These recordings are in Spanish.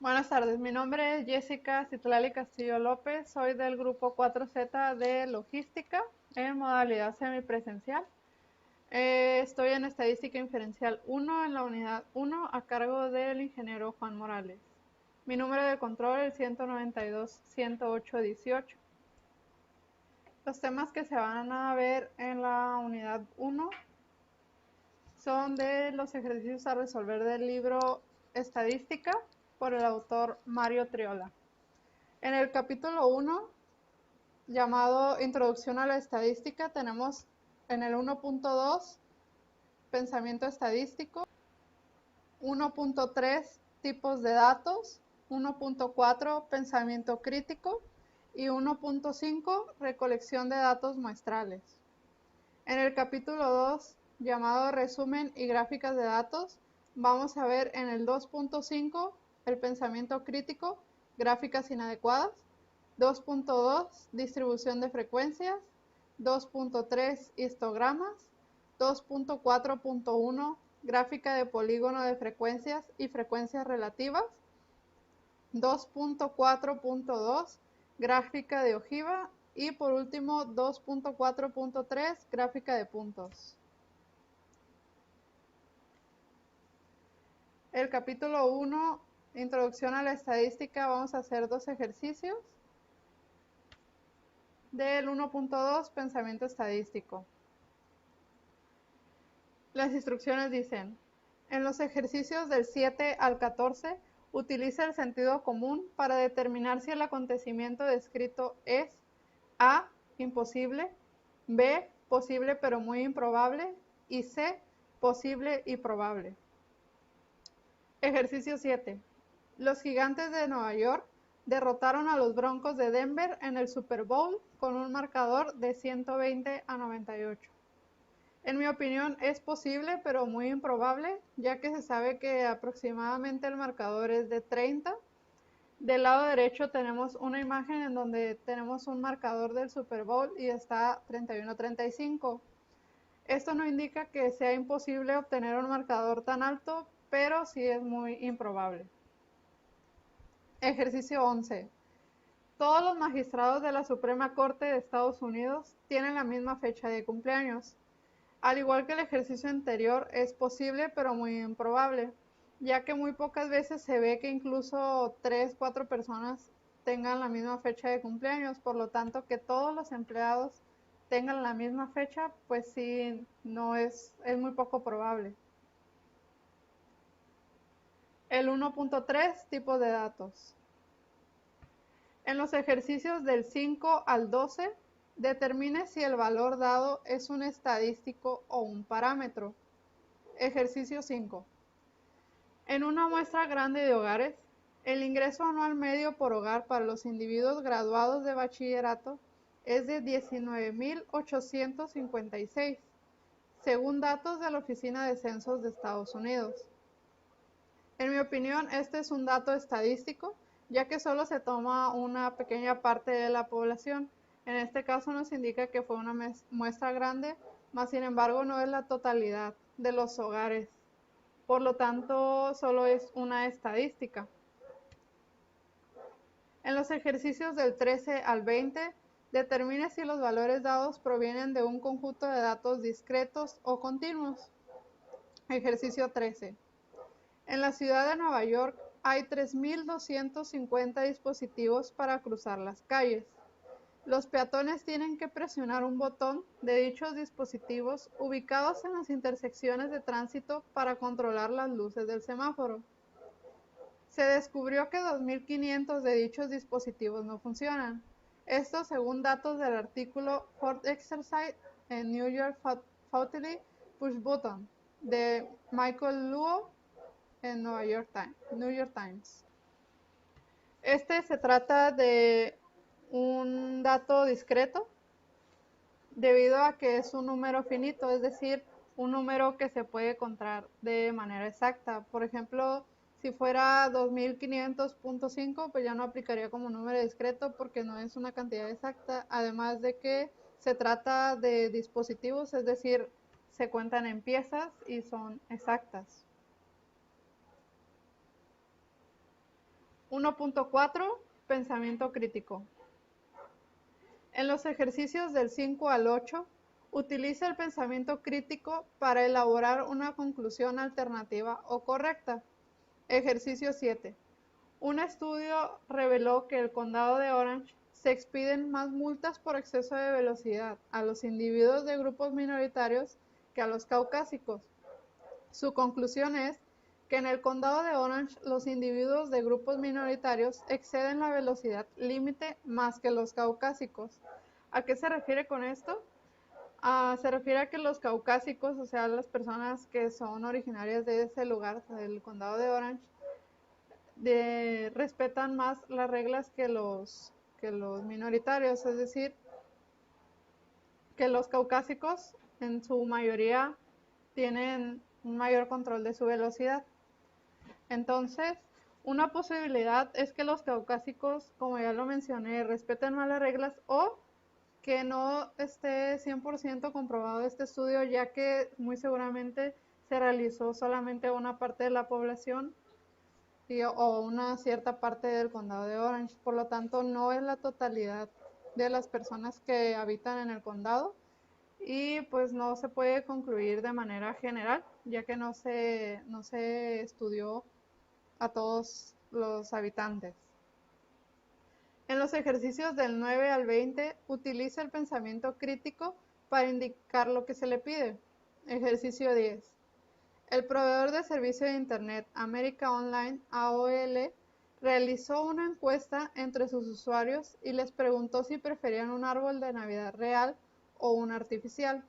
Buenas tardes, mi nombre es Jessica Citlali Castillo López, soy del grupo 4Z de Logística en modalidad semipresencial. Estoy en Estadística Inferencial 1 en la unidad 1 a cargo del ingeniero Juan Morales. Mi número de control es el 192-108-18. Los temas que se van a ver en la unidad 1 son de los ejercicios a resolver del libro Estadística por el autor Mario Triola. En el capítulo 1, llamado Introducción a la Estadística, tenemos en el 1.2 Pensamiento Estadístico, 1.3 Tipos de datos, 1.4 Pensamiento Crítico y 1.5 Recolección de datos muestrales. En el capítulo 2, llamado Resumen y Gráficas de datos, vamos a ver en el 2.5 el pensamiento crítico, gráficas inadecuadas, 2.2 distribución de frecuencias, 2.3 histogramas, 2.4.1 gráfica de polígono de frecuencias y frecuencias relativas, 2.4.2 gráfica de ojiva y por último 2.4.3 gráfica de puntos. El capítulo 1, Introducción a la Estadística, vamos a hacer dos ejercicios. Del 1.2, Pensamiento Estadístico. Las instrucciones dicen: en los ejercicios del 7 al 14, utiliza el sentido común para determinar si el acontecimiento descrito es A, imposible, B, posible pero muy improbable y C, posible y probable. Ejercicio 7. Los Gigantes de Nueva York derrotaron a los Broncos de Denver en el Super Bowl con un marcador de 120-98. En mi opinión es posible pero muy improbable, ya que se sabe que aproximadamente el marcador es de 30. Del lado derecho tenemos una imagen en donde tenemos un marcador del Super Bowl y está 31-35. Esto no indica que sea imposible obtener un marcador tan alto, pero sí es muy improbable. Ejercicio 11. Todos los magistrados de la Suprema Corte de Estados Unidos tienen la misma fecha de cumpleaños. Al igual que el ejercicio anterior, es posible pero muy improbable, ya que muy pocas veces se ve que incluso 3-4 personas tengan la misma fecha de cumpleaños, por lo tanto que todos los empleados tengan la misma fecha, pues sí, no es muy poco probable. El 1.3, tipos de datos. En los ejercicios del 5 al 12, determine si el valor dado es un estadístico o un parámetro. Ejercicio 5. En una muestra grande de hogares, el ingreso anual medio por hogar para los individuos graduados de bachillerato es de 19.856, según datos de la Oficina de Censos de Estados Unidos. En mi opinión, este es un dato estadístico, ya que solo se toma una pequeña parte de la población. En este caso nos indica que fue una muestra grande, mas sin embargo no es la totalidad de los hogares. Por lo tanto, solo es una estadística. En los ejercicios del 13 al 20, determine si los valores dados provienen de un conjunto de datos discretos o continuos. Ejercicio 13. En la ciudad de Nueva York hay 3.250 dispositivos para cruzar las calles. Los peatones tienen que presionar un botón de dichos dispositivos ubicados en las intersecciones de tránsito para controlar las luces del semáforo. Se descubrió que 2.500 de dichos dispositivos no funcionan. Esto según datos del artículo Ford Exercise en New York Faulty Push Button de Michael Luo en New York Times. Este se trata de un dato discreto debido a que es un número finito, es decir, un número que se puede contar de manera exacta. Por ejemplo, si fuera 2500.5, pues ya no aplicaría como número discreto porque no es una cantidad exacta, además de que se trata de dispositivos, es decir, se cuentan en piezas y son exactas. 1.4. Pensamiento crítico. En los ejercicios del 5 al 8, utiliza el pensamiento crítico para elaborar una conclusión alternativa o correcta. Ejercicio 7. Un estudio reveló que el condado de Orange se expiden más multas por exceso de velocidad a los individuos de grupos minoritarios que a los caucásicos. Su conclusión es que en el condado de Orange los individuos de grupos minoritarios exceden la velocidad límite más que los caucásicos. ¿A qué se refiere con esto? Se refiere a que los caucásicos, o sea, las personas que son originarias de ese lugar, del condado de Orange, respetan más las reglas que los minoritarios, es decir, que los caucásicos en su mayoría tienen un mayor control de su velocidad. Entonces, una posibilidad es que los caucásicos, como ya lo mencioné, respeten más las reglas, o que no esté 100% comprobado este estudio, ya que muy seguramente se realizó solamente una parte de la población o una cierta parte del condado de Orange. Por lo tanto, no es la totalidad de las personas que habitan en el condado, y pues no se puede concluir de manera general, ya que no se estudió a todos los habitantes. En los ejercicios del 9 al 20, utiliza el pensamiento crítico para indicar lo que se le pide. Ejercicio 10. El proveedor de servicio de Internet América Online, AOL, realizó una encuesta entre sus usuarios y les preguntó si preferían un árbol de Navidad real o un artificial.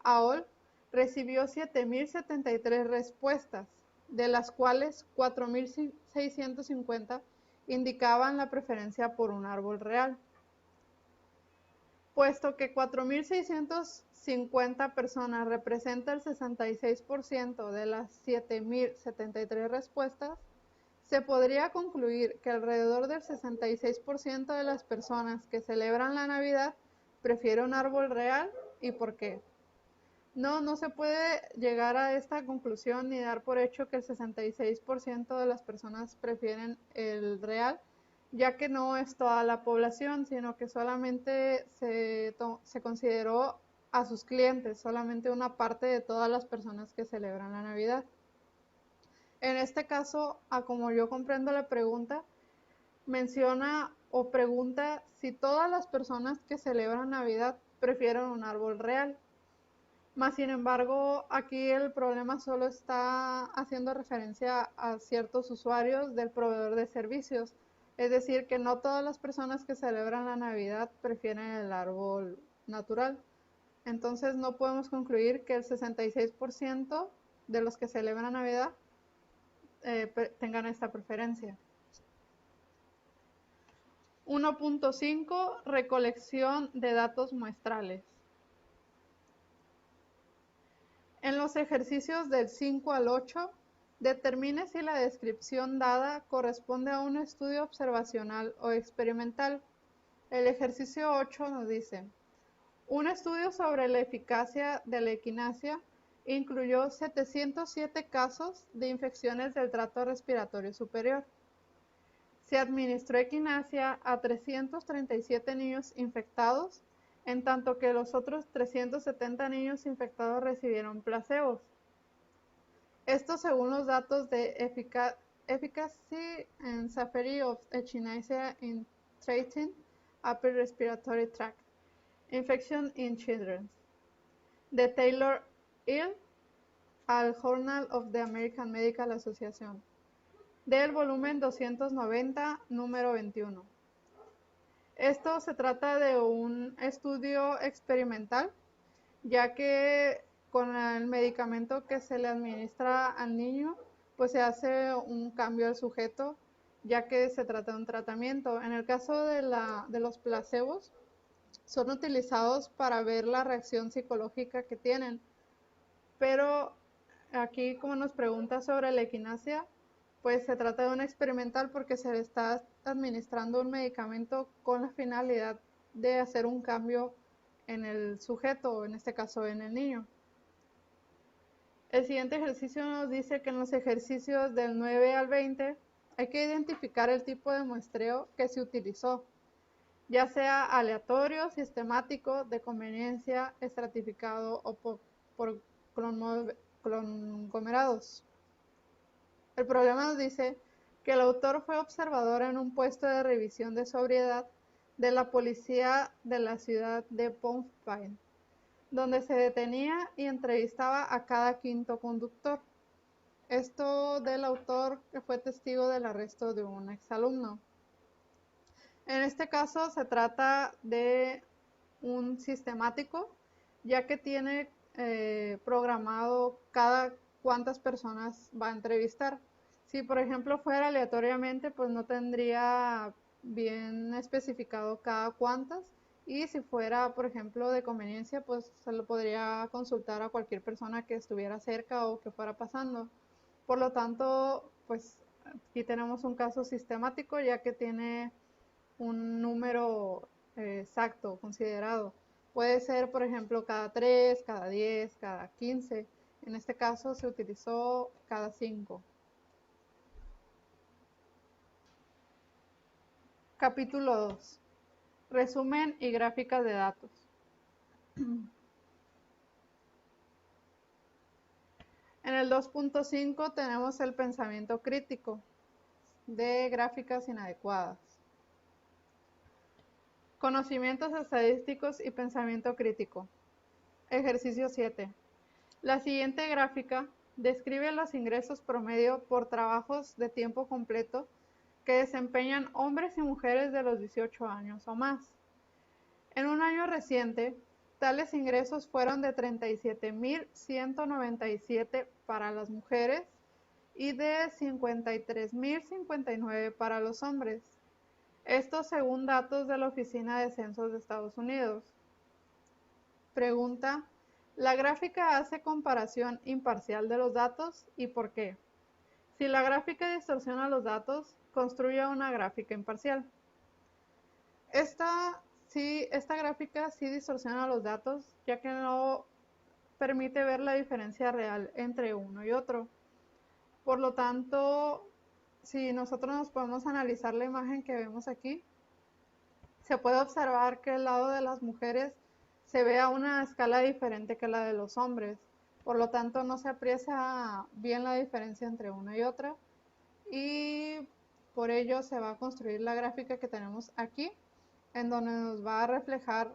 AOL recibió 7.073 respuestas, de las cuales 4.650 indicaban la preferencia por un árbol real. Puesto que 4.650 personas representa el 66% de las 7.073 respuestas, se podría concluir que alrededor del 66% de las personas que celebran la Navidad prefiere un árbol real. ¿Y por qué? No se puede llegar a esta conclusión ni dar por hecho que el 66% de las personas prefieren el real, ya que no es toda la población, sino que solamente se consideró a sus clientes, solamente una parte de todas las personas que celebran la Navidad. En este caso, como yo comprendo la pregunta, menciona o pregunta si todas las personas que celebran Navidad prefieren un árbol real. Más sin embargo, aquí el problema solo está haciendo referencia a ciertos usuarios del proveedor de servicios. Es decir, que no todas las personas que celebran la Navidad prefieren el árbol natural. Entonces no podemos concluir que el 66% de los que celebran Navidad tengan esta preferencia. 1.5. Recolección de datos muestrales. En los ejercicios del 5 al 8, determine si la descripción dada corresponde a un estudio observacional o experimental. El ejercicio 8 nos dice: un estudio sobre la eficacia de la equinacia incluyó 707 casos de infecciones del tracto respiratorio superior. Se administró equinacia a 337 niños infectados, en tanto que los otros 370 niños infectados recibieron placebos. Esto según los datos de Efficacy and Safety of Echinacea in Treating Upper Respiratory Tract Infection in Children, de Taylor Hill al Journal of the American Medical Association, del volumen 290, número 21. Esto se trata de un estudio experimental, ya que con el medicamento que se le administra al niño, pues se hace un cambio al sujeto, ya que se trata de un tratamiento. En el caso de los placebos, son utilizados para ver la reacción psicológica que tienen. Pero aquí, como nos pregunta sobre la equinacia, pues se trata de un experimental porque se le está administrando un medicamento con la finalidad de hacer un cambio en el sujeto, o en este caso en el niño. El siguiente ejercicio nos dice que en los ejercicios del 9 al 20 hay que identificar el tipo de muestreo que se utilizó, ya sea aleatorio, sistemático, de conveniencia, estratificado o por conglomerados. El problema nos dice que el autor fue observador en un puesto de revisión de sobriedad de la policía de la ciudad de Phnom Penh, donde se detenía y entrevistaba a cada quinto conductor. Esto del autor que fue testigo del arresto de un exalumno. En este caso se trata de un sistemático, ya que tiene programado cada cuántas personas va a entrevistar. Si por ejemplo fuera aleatoriamente, pues no tendría bien especificado cada cuántas, y si fuera por ejemplo de conveniencia, pues se lo podría consultar a cualquier persona que estuviera cerca o que fuera pasando. Por lo tanto, pues aquí tenemos un caso sistemático, ya que tiene un número exacto, considerado. Puede ser, por ejemplo, cada 3, cada 10, cada 15. En este caso se utilizó cada 5. Capítulo 2. Resumen y gráficas de datos. En el 2.5 tenemos el pensamiento crítico de gráficas inadecuadas. Conocimientos estadísticos y pensamiento crítico. Ejercicio 7. La siguiente gráfica describe los ingresos promedio por trabajos de tiempo completo que desempeñan hombres y mujeres de los 18 años o más. En un año reciente, tales ingresos fueron de 37.197 para las mujeres y de 53.059 para los hombres. Esto según datos de la Oficina de Censos de Estados Unidos. Pregunta: ¿la gráfica hace comparación imparcial de los datos y por qué? Si la gráfica distorsiona los datos, construya una gráfica imparcial. Esta gráfica sí distorsiona los datos, ya que no permite ver la diferencia real entre uno y otro. Por lo tanto, si nosotros nos podemos analizar la imagen que vemos aquí, se puede observar que el lado de las mujeres se ve a una escala diferente que la de los hombres. Por lo tanto, no se aprecia bien la diferencia entre una y otra. Y por ello se va a construir la gráfica que tenemos aquí, en donde nos va a reflejar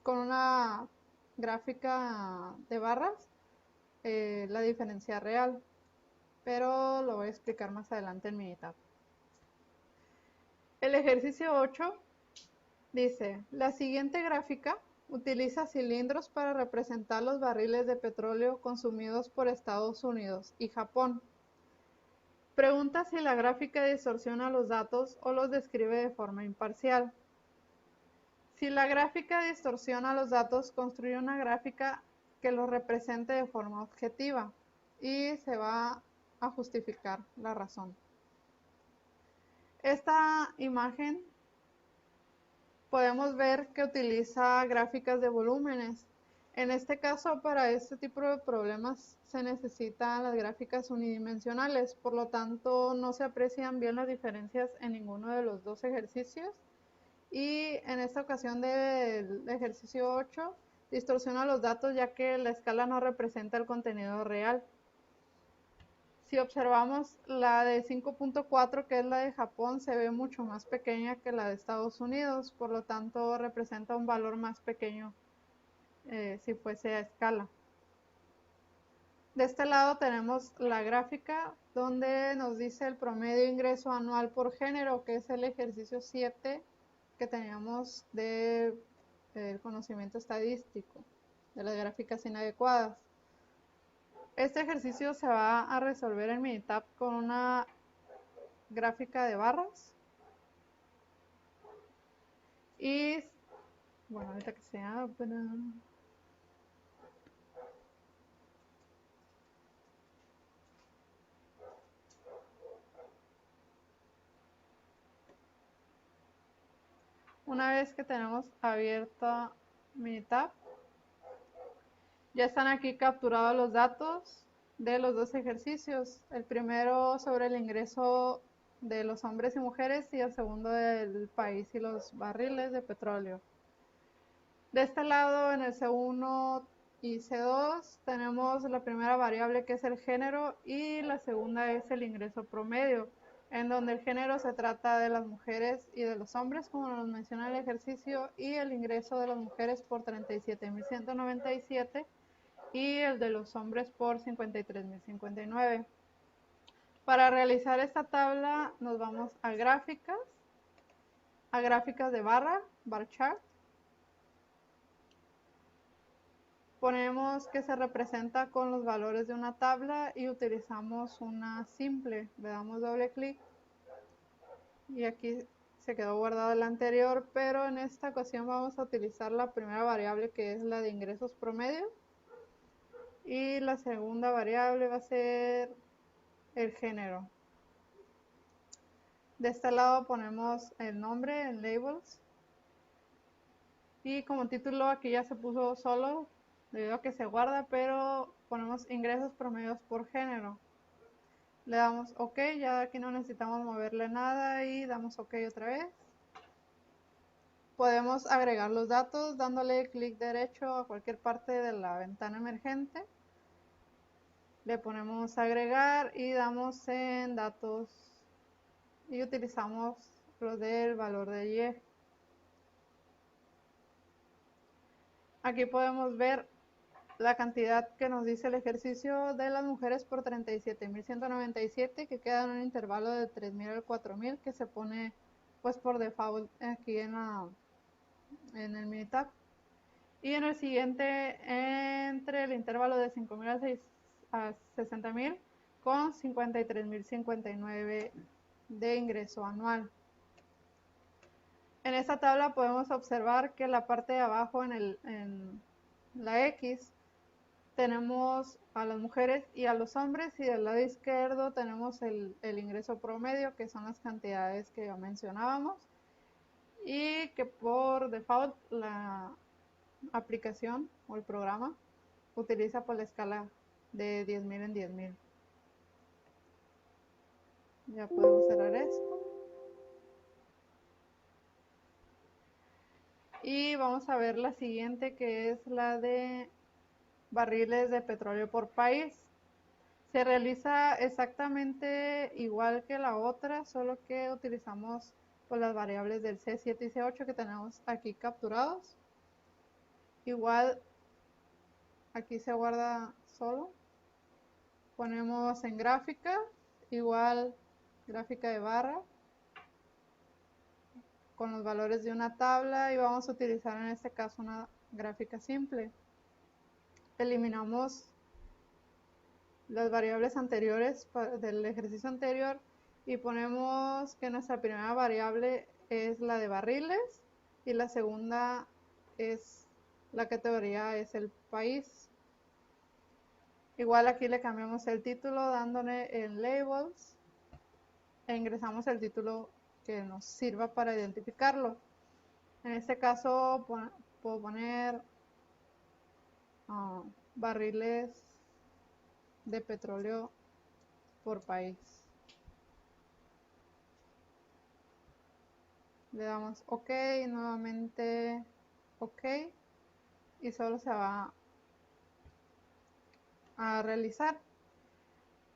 con una gráfica de barras la diferencia real. Pero lo voy a explicar más adelante en mi etapa. El ejercicio 8 dice: la siguiente gráfica utiliza cilindros para representar los barriles de petróleo consumidos por Estados Unidos y Japón. Pregunta si la gráfica distorsiona los datos o los describe de forma imparcial. Si la gráfica distorsiona los datos, construye una gráfica que los represente de forma objetiva y se va a justificar la razón. Esta imagen podemos ver que utiliza gráficas de volúmenes. En este caso, para este tipo de problemas se necesitan las gráficas unidimensionales, por lo tanto no se aprecian bien las diferencias en ninguno de los dos ejercicios. Y en esta ocasión del ejercicio 8 distorsiona los datos, ya que la escala no representa el contenido real. Si observamos la de 5.4, que es la de Japón, se ve mucho más pequeña que la de Estados Unidos, por lo tanto representa un valor más pequeño si fuese a escala. De este lado tenemos la gráfica donde nos dice el promedio ingreso anual por género, que es el ejercicio 7 que teníamos del conocimiento estadístico, de las gráficas inadecuadas. Este ejercicio se va a resolver en Minitab con una gráfica de barras. Y bueno, ahorita que se abra. Una vez que tenemos abierta Minitab, ya están aquí capturados los datos de los dos ejercicios. El primero sobre el ingreso de los hombres y mujeres, y el segundo del país y los barriles de petróleo. De este lado, en el C1 y C2, tenemos la primera variable, que es el género, y la segunda es el ingreso promedio, en donde el género se trata de las mujeres y de los hombres, como nos menciona el ejercicio, y el ingreso de las mujeres por 37.197 y el de los hombres por 53.059. Para realizar esta tabla nos vamos a gráficas de barra, bar chart. Ponemos que se representa con los valores de una tabla y utilizamos una simple. Le damos doble clic y aquí se quedó guardado el anterior, pero en esta ocasión vamos a utilizar la primera variable, que es la de ingresos promedio, y la segunda variable va a ser el género. De este lado ponemos el nombre en labels, y como título aquí ya se puso solo debido a que se guarda, pero ponemos ingresos promedios por género. Le damos OK, ya aquí no necesitamos moverle nada y damos OK otra vez. Podemos agregar los datos dándole clic derecho a cualquier parte de la ventana emergente. Le ponemos agregar y damos en datos y utilizamos los del valor de Y. Aquí podemos ver la cantidad que nos dice el ejercicio de las mujeres por 37.197, que queda en un intervalo de 3.000 al 4.000, que se pone pues por default aquí en el Minitab. Y en el siguiente, entre el intervalo de 5.000 a 60.000, con 53.059 de ingreso anual. En esta tabla podemos observar que la parte de abajo en la X tenemos a las mujeres y a los hombres, y del lado izquierdo tenemos el ingreso promedio, que son las cantidades que ya mencionábamos, y que por default la aplicación o el programa utiliza por la escala de 10.000 en 10.000. Ya podemos cerrar esto. Y vamos a ver la siguiente, que es la de barriles de petróleo por país. Se realiza exactamente igual que la otra, solo que utilizamos pues las variables del C7 y C8 que tenemos aquí capturados. Igual aquí se guarda solo. Ponemos en gráfica, igual gráfica de barra, con los valores de una tabla, y vamos a utilizar en este caso una gráfica simple. Eliminamos las variables anteriores del ejercicio anterior y ponemos que nuestra primera variable es la de barriles y la segunda es la categoría, es el país. Igual aquí le cambiamos el título dándole en labels e ingresamos el título que nos sirva para identificarlo. En este caso puedo poner barriles de petróleo por país. Le damos OK, nuevamente OK, y solo se va a realizar.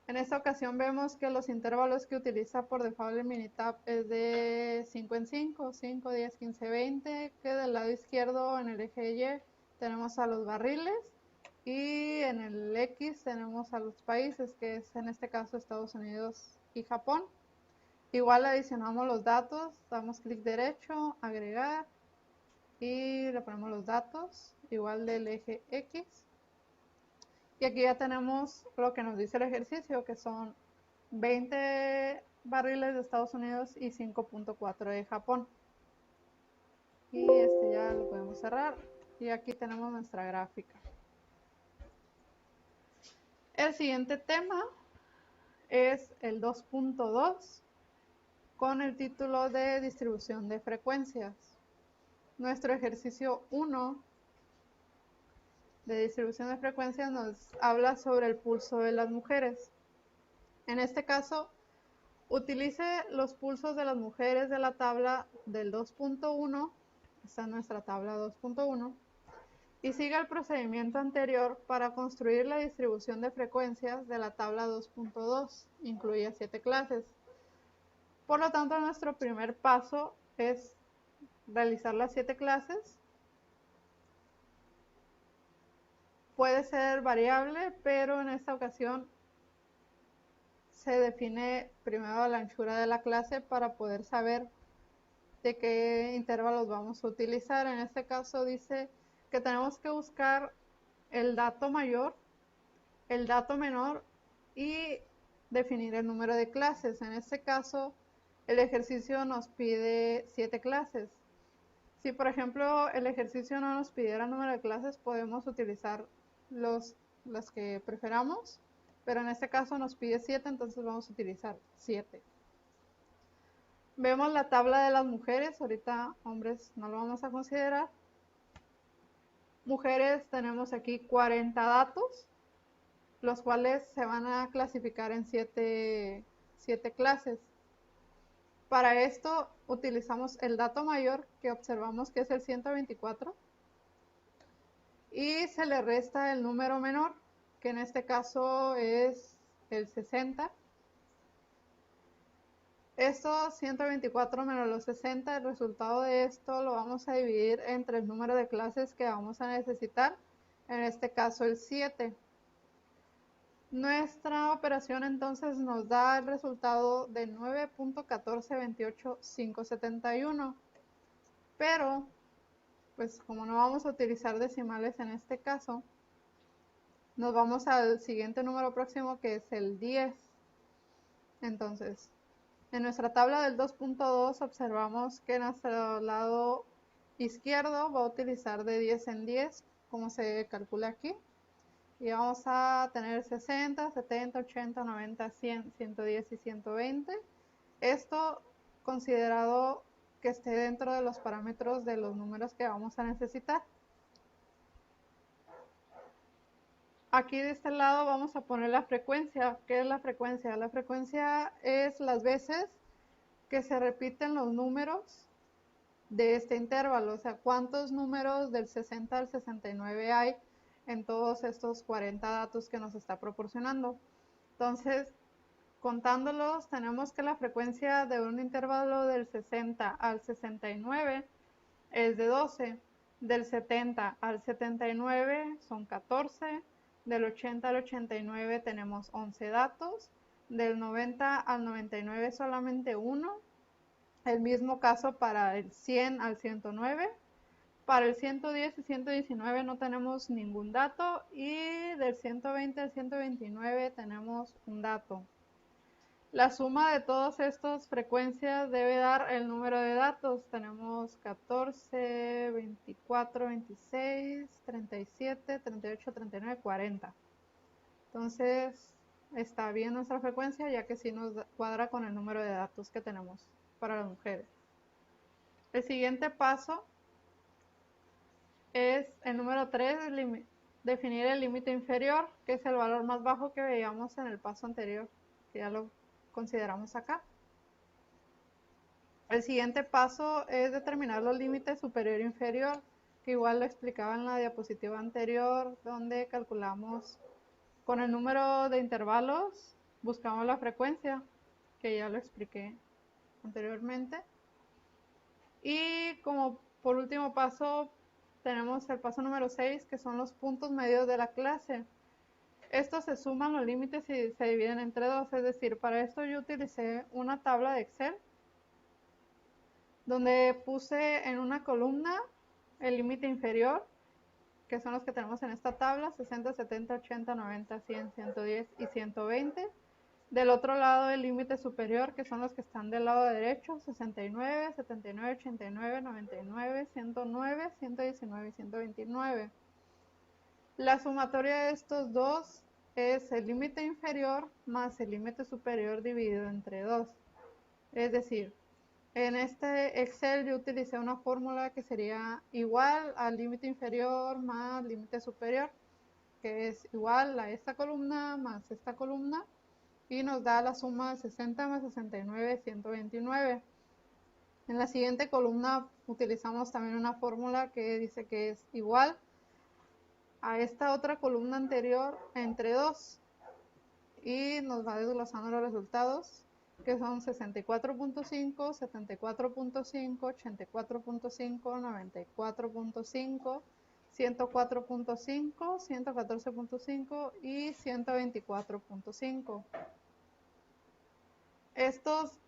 En esta ocasión vemos que los intervalos que utiliza por default el Minitab es de 5 en 5, 5, 10, 15, 20, que del lado izquierdo en el eje Y tenemos a los barriles y en el X tenemos a los países, que es en este caso Estados Unidos y Japón. Igual adicionamos los datos, damos clic derecho, agregar, y le ponemos los datos, igual del eje X. Y aquí ya tenemos lo que nos dice el ejercicio, que son 20 barriles de Estados Unidos y 5.4 de Japón. Y este ya lo podemos cerrar. Y aquí tenemos nuestra gráfica. El siguiente tema es el 2.2 con el título de distribución de frecuencias. Nuestro ejercicio 1 de distribución de frecuencias nos habla sobre el pulso de las mujeres. En este caso Utilice los pulsos de las mujeres de la tabla del 2.1, esta es nuestra tabla 2.1, y siga el procedimiento anterior para construir la distribución de frecuencias de la tabla 2.2, incluye 7 clases. Por lo tanto, nuestro primer paso es realizar las 7 clases. Puede ser variable, pero en esta ocasión se define primero la anchura de la clase para poder saber de qué intervalos vamos a utilizar. En este caso dice que tenemos que buscar el dato mayor, el dato menor y definir el número de clases. En este caso, el ejercicio nos pide 7 clases. Si, por ejemplo, el ejercicio no nos pidiera el número de clases, podemos utilizar las que preferamos, pero en este caso nos pide 7, entonces vamos a utilizar 7. Vemos la tabla de las mujeres, ahorita hombres no lo vamos a considerar. Mujeres tenemos aquí 40 datos, los cuales se van a clasificar en 7 clases. Para esto utilizamos el dato mayor, que observamos que es el 124, y se le resta el número menor, que en este caso es el 60. Estos 124 menos los 60, el resultado de esto lo vamos a dividir entre el número de clases que vamos a necesitar, en este caso el 7. Nuestra operación entonces nos da el resultado de 9.1428571, pero pues como no vamos a utilizar decimales en este caso, nos vamos al siguiente número próximo, que es el 10. Entonces, en nuestra tabla del 2.2 observamos que nuestro lado izquierdo va a utilizar de 10 en 10, como se calcula aquí. Y vamos a tener 60, 70, 80, 90, 100, 110 y 120. Esto considerado que esté dentro de los parámetros de los números que vamos a necesitar. Aquí de este lado vamos a poner la frecuencia. ¿Qué es la frecuencia? La frecuencia es las veces que se repiten los números de este intervalo, o sea, cuántos números del 60 al 69 hay en todos estos 40 datos que nos está proporcionando. Entonces, contándolos, tenemos que la frecuencia de un intervalo del 60 al 69 es de 12, del 70 al 79 son 14, del 80 al 89 tenemos 11 datos, del 90 al 99 solamente 1, el mismo caso para el 100 al 109, para el 110 y 119 no tenemos ningún dato, y del 120 al 129 tenemos un dato. La suma de todas estas frecuencias debe dar el número de datos. Tenemos 14, 24, 26, 37, 38, 39, 40. Entonces, está bien nuestra frecuencia, ya que sí nos cuadra con el número de datos que tenemos para las mujeres. El siguiente paso es el número 3, definir el límite inferior, que es el valor más bajo que veíamos en el paso anterior, que ya lo consideramos acá. El siguiente paso es determinar los límites superior e inferior, que igual lo explicaba en la diapositiva anterior, donde calculamos con el número de intervalos, buscamos la frecuencia, que ya lo expliqué anteriormente. Y como por último paso, tenemos el paso número 6, que son los puntos medios de la clase. Estos se suman los límites y se dividen entre dos, es decir, para esto yo utilicé una tabla de Excel, donde puse en una columna el límite inferior, que son los que tenemos en esta tabla, 60, 70, 80, 90, 100, 110 y 120. Del otro lado el límite superior, que son los que están del lado derecho, 69, 79, 89, 99, 109, 119 y 129. La sumatoria de estos dos es el límite inferior más el límite superior dividido entre 2. Es decir, en este Excel yo utilicé una fórmula que sería igual al límite inferior más límite superior, que es igual a esta columna más esta columna, y nos da la suma de 60 más 69, 129. En la siguiente columna utilizamos también una fórmula que dice que es igual a esta otra columna anterior entre 2 y nos va desglosando los resultados, que son 64.5, 74.5, 84.5, 94.5, 104.5, 114.5 y 124.5. Estos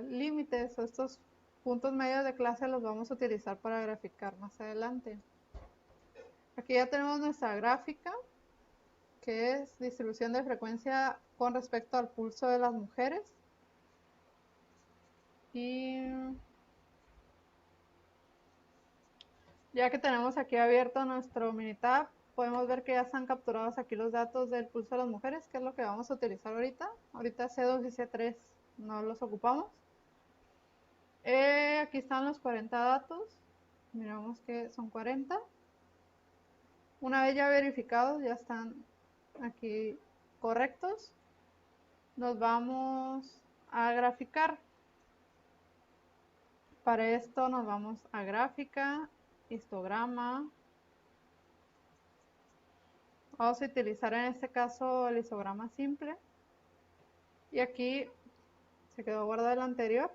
límites o estos puntos medios de clase los vamos a utilizar para graficar más adelante. Aquí ya tenemos nuestra gráfica, que es distribución de frecuencia con respecto al pulso de las mujeres. Y ya que tenemos aquí abierto nuestro Minitab, podemos ver que ya están capturados aquí los datos del pulso de las mujeres, que es lo que vamos a utilizar ahorita. Ahorita C2 y C3 no los ocupamos. Aquí están los 40 datos. Miramos que son 40. Una vez ya verificados, ya están aquí correctos. Nos vamos a graficar. Para esto nos vamos a gráfica, histograma. Vamos a utilizar en este caso el histograma simple. Y aquí se quedó guardado el anterior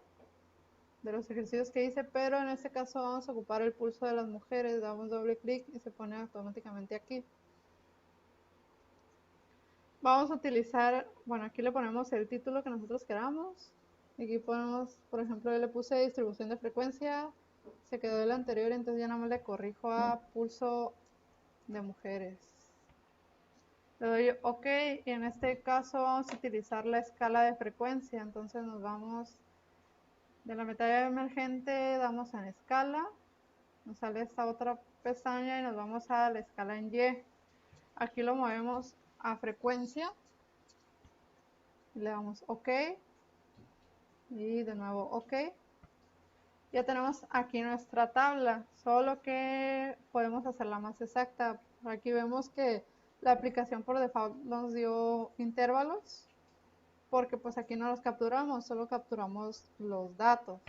de los ejercicios que hice, pero en este caso vamos a ocupar el pulso de las mujeres. Damos doble clic y se pone automáticamente aquí. Vamos a utilizar, bueno, aquí le ponemos el título que nosotros queramos. Aquí ponemos, por ejemplo, yo le puse distribución de frecuencia, se quedó el anterior, entonces ya nada más le corrijo a pulso de mujeres. Le doy OK y en este caso vamos a utilizar la escala de frecuencia. Entonces nos vamos de la metalla emergente, damos en escala, nos sale esta otra pestaña y nos vamos a la escala en Y. Aquí lo movemos a frecuencia, le damos OK y de nuevo OK. Ya tenemos aquí nuestra tabla, solo que podemos hacerla más exacta. Aquí vemos que la aplicación por default nos dio intervalos, porque pues aquí no los capturamos, solo capturamos los datos.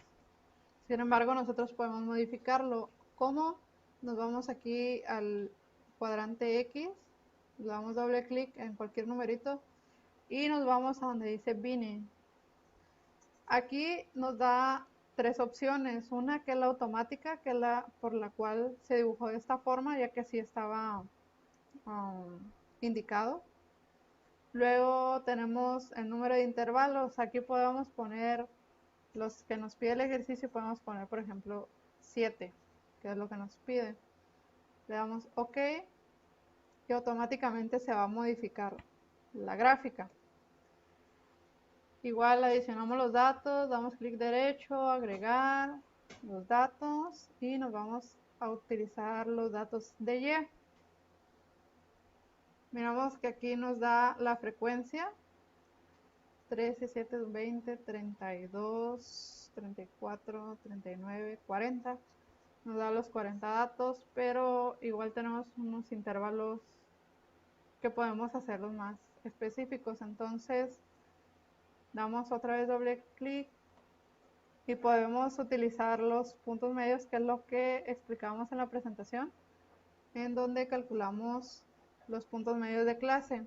Sin embargo, nosotros podemos modificarlo. ¿Cómo? Nos vamos aquí al cuadrante X, le damos doble clic en cualquier numerito y nos vamos a donde dice Binning. Aquí nos da tres opciones. Una que es la automática, que es la por la cual se dibujó de esta forma, ya que así estaba indicado. Luego tenemos el número de intervalos. Aquí podemos poner los que nos pide el ejercicio. Podemos poner, por ejemplo, 7, que es lo que nos pide. Le damos OK y automáticamente se va a modificar la gráfica. Igual adicionamos los datos, damos clic derecho, agregar los datos y nos vamos a utilizar los datos de Y. Miramos que aquí nos da la frecuencia 13, 7, 20, 32, 34, 39, 40. Nos da los 40 datos, pero igual tenemos unos intervalos que podemos hacerlos más específicos. Entonces damos otra vez doble clic y podemos utilizar los puntos medios, que es lo que explicamos en la presentación, en donde calculamos los puntos medios de clase.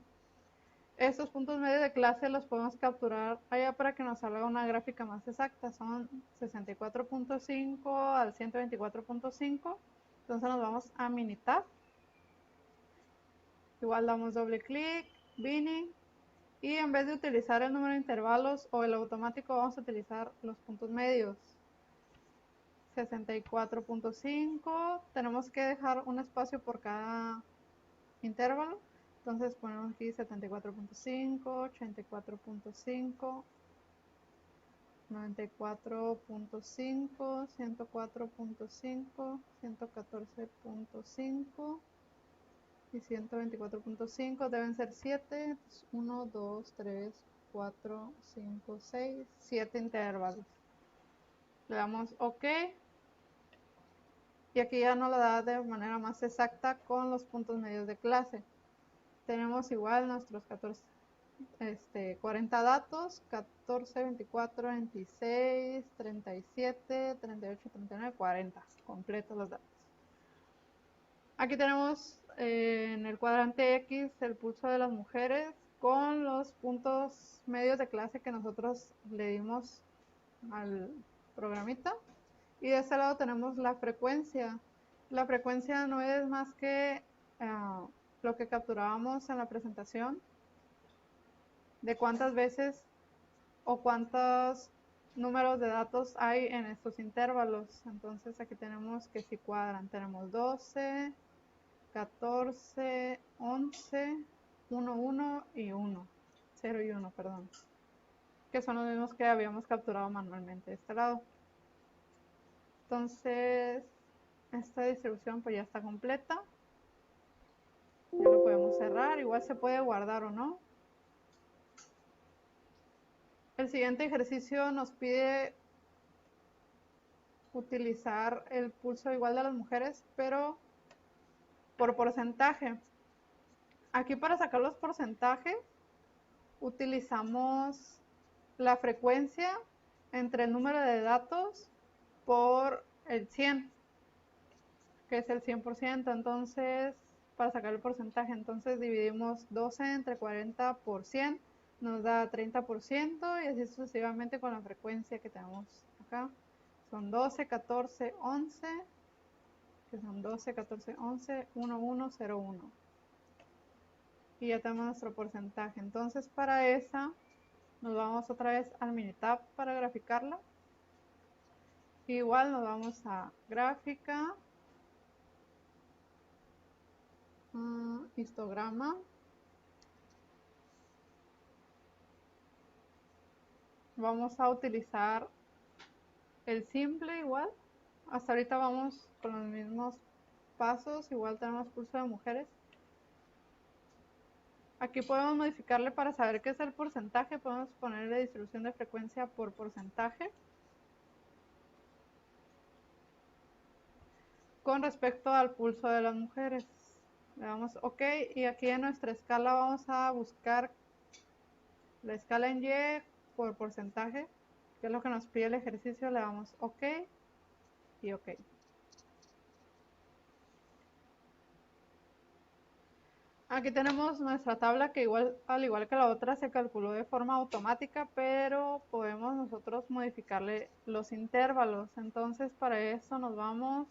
Estos puntos medios de clase los podemos capturar allá para que nos salga una gráfica más exacta. Son 64.5 al 124.5. Entonces nos vamos a Minitab. Igual damos doble clic, Binning. Y en vez de utilizar el número de intervalos o el automático, vamos a utilizar los puntos medios. 64.5. Tenemos que dejar un espacio por cada intervalo. Entonces ponemos aquí 74.5, 84.5, 94.5, 104.5, 114.5 y 124.5. Deben ser 7. 1, 2, 3, 4, 5, 6, 7 intervalos. Le damos OK. Y aquí ya nos lo da de manera más exacta con los puntos medios de clase. Tenemos igual nuestros 14 40 datos, 14, 24, 26, 37, 38, 39, 40, completos los datos. Aquí tenemos en el cuadrante X el pulso de las mujeres con los puntos medios de clase que nosotros le dimos al programita. Y de este lado tenemos la frecuencia. La frecuencia no es más que lo que capturábamos en la presentación, de cuántas veces o cuántos números de datos hay en estos intervalos. Entonces aquí tenemos que si cuadran, tenemos 12, 14, 11, 1, 1 y 1, 0 y 1, perdón, que son los mismos que habíamos capturado manualmente de este lado. Entonces, esta distribución pues ya está completa. Ya lo podemos cerrar, igual se puede guardar o no. El siguiente ejercicio nos pide utilizar el pulso igual de las mujeres, pero por porcentaje. Aquí para sacar los porcentajes utilizamos la frecuencia entre el número de datos por el 100, que es el 100%. Entonces, para sacar el porcentaje, entonces dividimos 12 entre 40 por 100, nos da 30%, y así sucesivamente con la frecuencia que tenemos acá. Son 12, 14, 11, que son 12, 14, 11, 1, 1, 0, 1. Y ya tenemos nuestro porcentaje. Entonces, para esa, nos vamos otra vez al Minitab para graficarla. Igual nos vamos a gráfica, histograma. Vamos a utilizar el simple igual. Hasta ahorita vamos con los mismos pasos. Igual tenemos pulso de mujeres. Aquí podemos modificarle para saber qué es el porcentaje. Podemos ponerle distribución de frecuencia por porcentaje. Con respecto al pulso de las mujeres. Le damos OK. Y aquí en nuestra escala vamos a buscar la escala en Y por porcentaje, que es lo que nos pide el ejercicio. Le damos OK y OK. Aquí tenemos nuestra tabla que igual, al igual que la otra, se calculó de forma automática, pero podemos nosotros modificarle los intervalos. Entonces, para eso nos vamos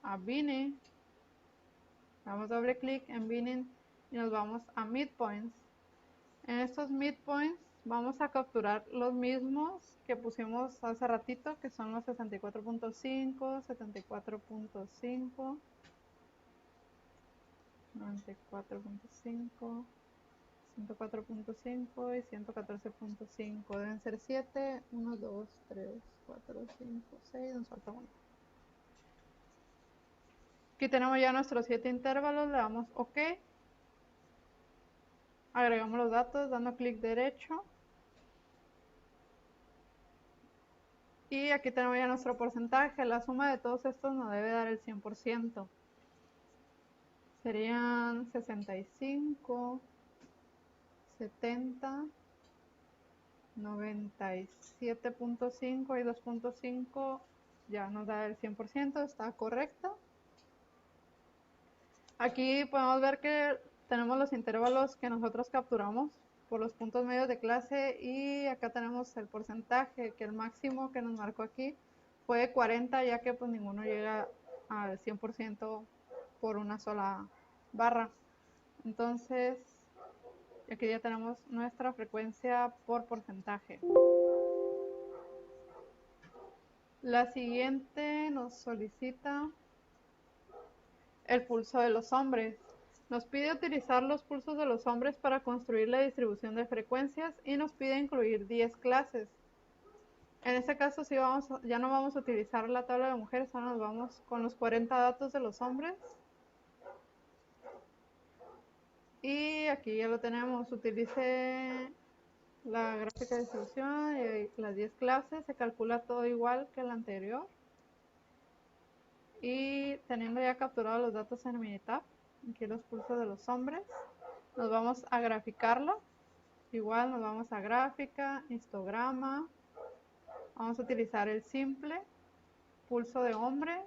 a Binning, damos doble clic en Binning y nos vamos a Midpoints. En estos Midpoints vamos a capturar los mismos que pusimos hace ratito, que son los 64.5, 74.5, 94.5, 104.5 y 114.5. Deben ser 7. 1, 2, 3, 4, 5, 6. Nos falta 1. Aquí tenemos ya nuestros 7 intervalos. Le damos OK. Agregamos los datos dando clic derecho. Y aquí tenemos ya nuestro porcentaje. La suma de todos estos nos debe dar el 100%. Serían 65, 70, 97.5 y 2.5. Ya nos da el 100%. Está correcto. Aquí podemos ver que tenemos los intervalos que nosotros capturamos por los puntos medios de clase, y acá tenemos el porcentaje, que el máximo que nos marcó aquí fue 40, ya que pues ninguno llega al 100% por una sola barra. Entonces, aquí ya tenemos nuestra frecuencia por porcentaje. La siguiente nos solicita el pulso de los hombres. Nos pide utilizar los pulsos de los hombres para construir la distribución de frecuencias y nos pide incluir 10 clases. En este caso sí ya no vamos a utilizar la tabla de mujeres, ahora nos vamos con los 40 datos de los hombres. Y aquí ya lo tenemos. Utilice la gráfica de distribución y las 10 clases. Se calcula todo igual que el anterior. Y teniendo ya capturados los datos en Minitab, aquí los pulsos de los hombres, nos vamos a graficarlo. Igual nos vamos a gráfica, histograma. Vamos a utilizar el simple, pulso de hombres.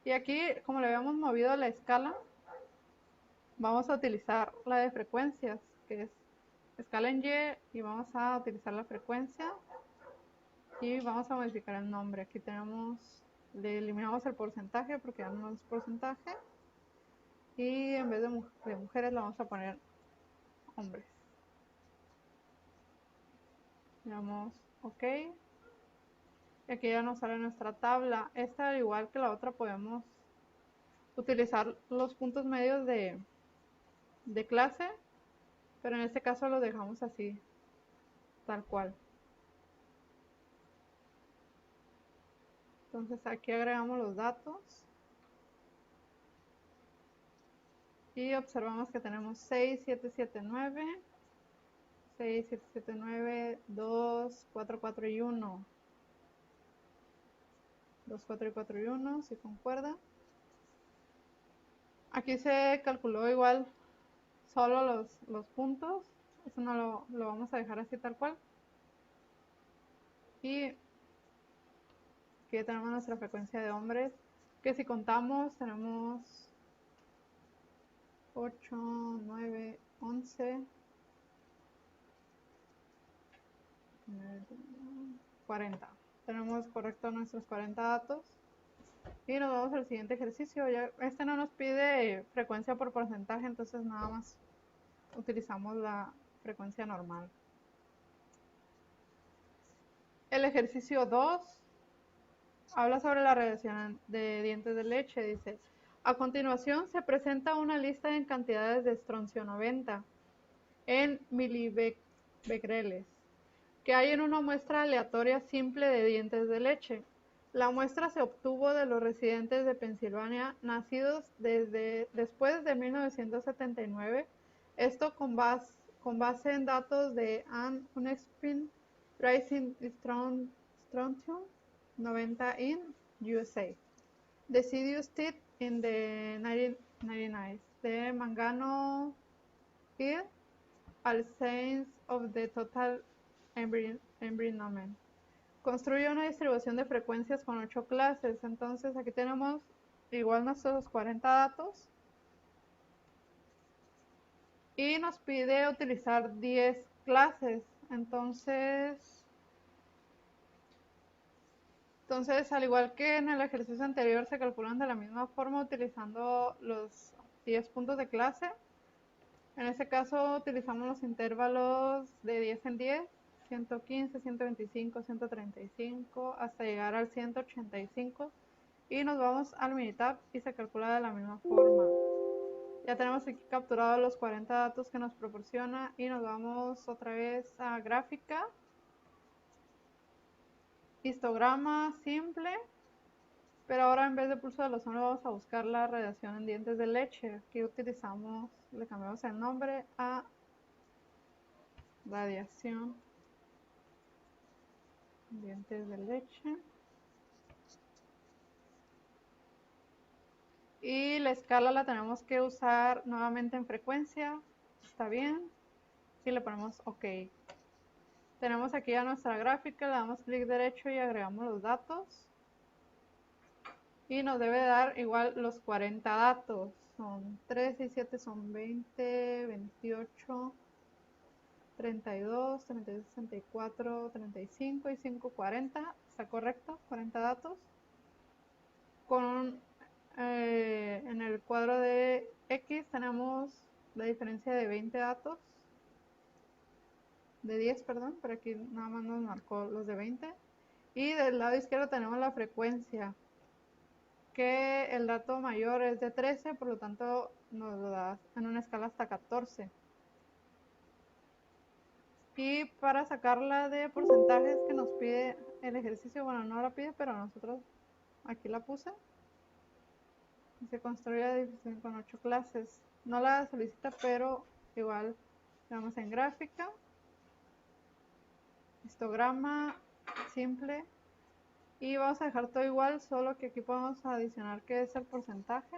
Y aquí, como le habíamos movido la escala, vamos a utilizar la de frecuencias, que es escala en Y, y vamos a utilizar la frecuencia y vamos a modificar el nombre. Aquí tenemos, le eliminamos el porcentaje porque ya no es porcentaje, y en vez de mujeres le vamos a poner hombres. Le damos OK. Y aquí ya nos sale nuestra tabla. Esta, al igual que la otra, podemos utilizar los puntos medios de clase, pero en este caso lo dejamos así, tal cual. Entonces aquí agregamos los datos y observamos que tenemos 6, 7, 7, 9, 6, 7, 7, 9, 2, 4, 4 y 1. 2, 4 y 4 y 1, si concuerda. Aquí se calculó igual solo los puntos. Eso no lo vamos a dejar así tal cual. Y aquí tenemos nuestra frecuencia de hombres, que si contamos tenemos 8, 9, 11, 40. Tenemos correcto nuestros 40 datos. Y nos vamos al siguiente ejercicio. Ya, este no nos pide frecuencia por porcentaje, entonces nada más utilizamos la frecuencia normal. El ejercicio 2 habla sobre la radiación de dientes de leche. Dice: a continuación se presenta una lista en cantidades de estroncio 90 en milibecreles que hay en una muestra aleatoria simple de dientes de leche. La muestra se obtuvo de los residentes de Pensilvania nacidos después de 1979, esto con base en datos de Ann Unspin Rising Strontium 90 in USA. Deciduous teeth in the 1999, de Mangano Hill al Science of the Total Environment. Construye una distribución de frecuencias con 8 clases. Entonces aquí tenemos igual nuestros 40 datos y nos pide utilizar 10 clases. Entonces, al igual que en el ejercicio anterior, se calculan de la misma forma utilizando los 10 puntos de clase. En este caso utilizamos los intervalos de 10 en 10, 115, 125, 135, hasta llegar al 185, y nos vamos al Minitab y se calcula de la misma forma. Ya tenemos aquí capturados los 40 datos que nos proporciona y nos vamos otra vez a gráfica, histograma simple, pero ahora en vez de pulso de los hombres vamos a buscar la radiación en dientes de leche. Aquí utilizamos, le cambiamos el nombre a radiación dientes de leche. Y la escala la tenemos que usar nuevamente en frecuencia. Está bien. Y le ponemos OK. Tenemos aquí ya nuestra gráfica, le damos clic derecho y agregamos los datos. Y nos debe dar igual los 40 datos. Son 3 y 7 son 20, 28, 32, 32, 64, 35 y 5, 40. ¿Está correcto? 40 datos. En el cuadro de X tenemos la diferencia de 20 datos. De 10, perdón, pero aquí nada más nos marcó los de 20. Y del lado izquierdo tenemos la frecuencia, que el dato mayor es de 13, por lo tanto nos lo da en una escala hasta 14. Y para sacarla de porcentajes que nos pide el ejercicio, bueno, no la pide, pero nosotros aquí la puse. Se construye la división con 8 clases. No la solicita, pero igual vamos en gráfica, histograma simple, y vamos a dejar todo igual, solo que aquí podemos adicionar que es el porcentaje.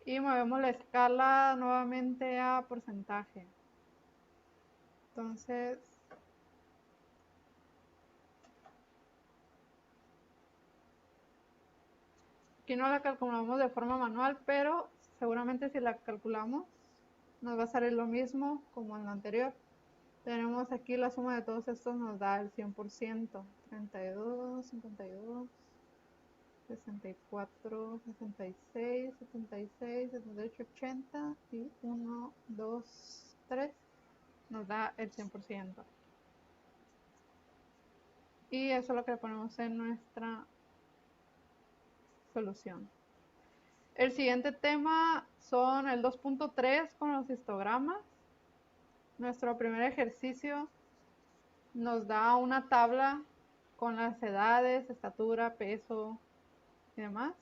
y movemos la escala nuevamente a porcentaje. Entonces, aquí no la calculamos de forma manual, pero seguramente si la calculamos nos va a salir lo mismo como en la anterior. Tenemos aquí la suma de todos estos nos da el 100%. 32, 52, 64, 66, 76, 78, 80 y 1, 2, 3 nos da el 100%. Y eso es lo que ponemos en nuestra solución. El siguiente tema son el 2.3 con los histogramas. Nuestro primer ejercicio nos da una tabla con las edades, estatura, peso y demás.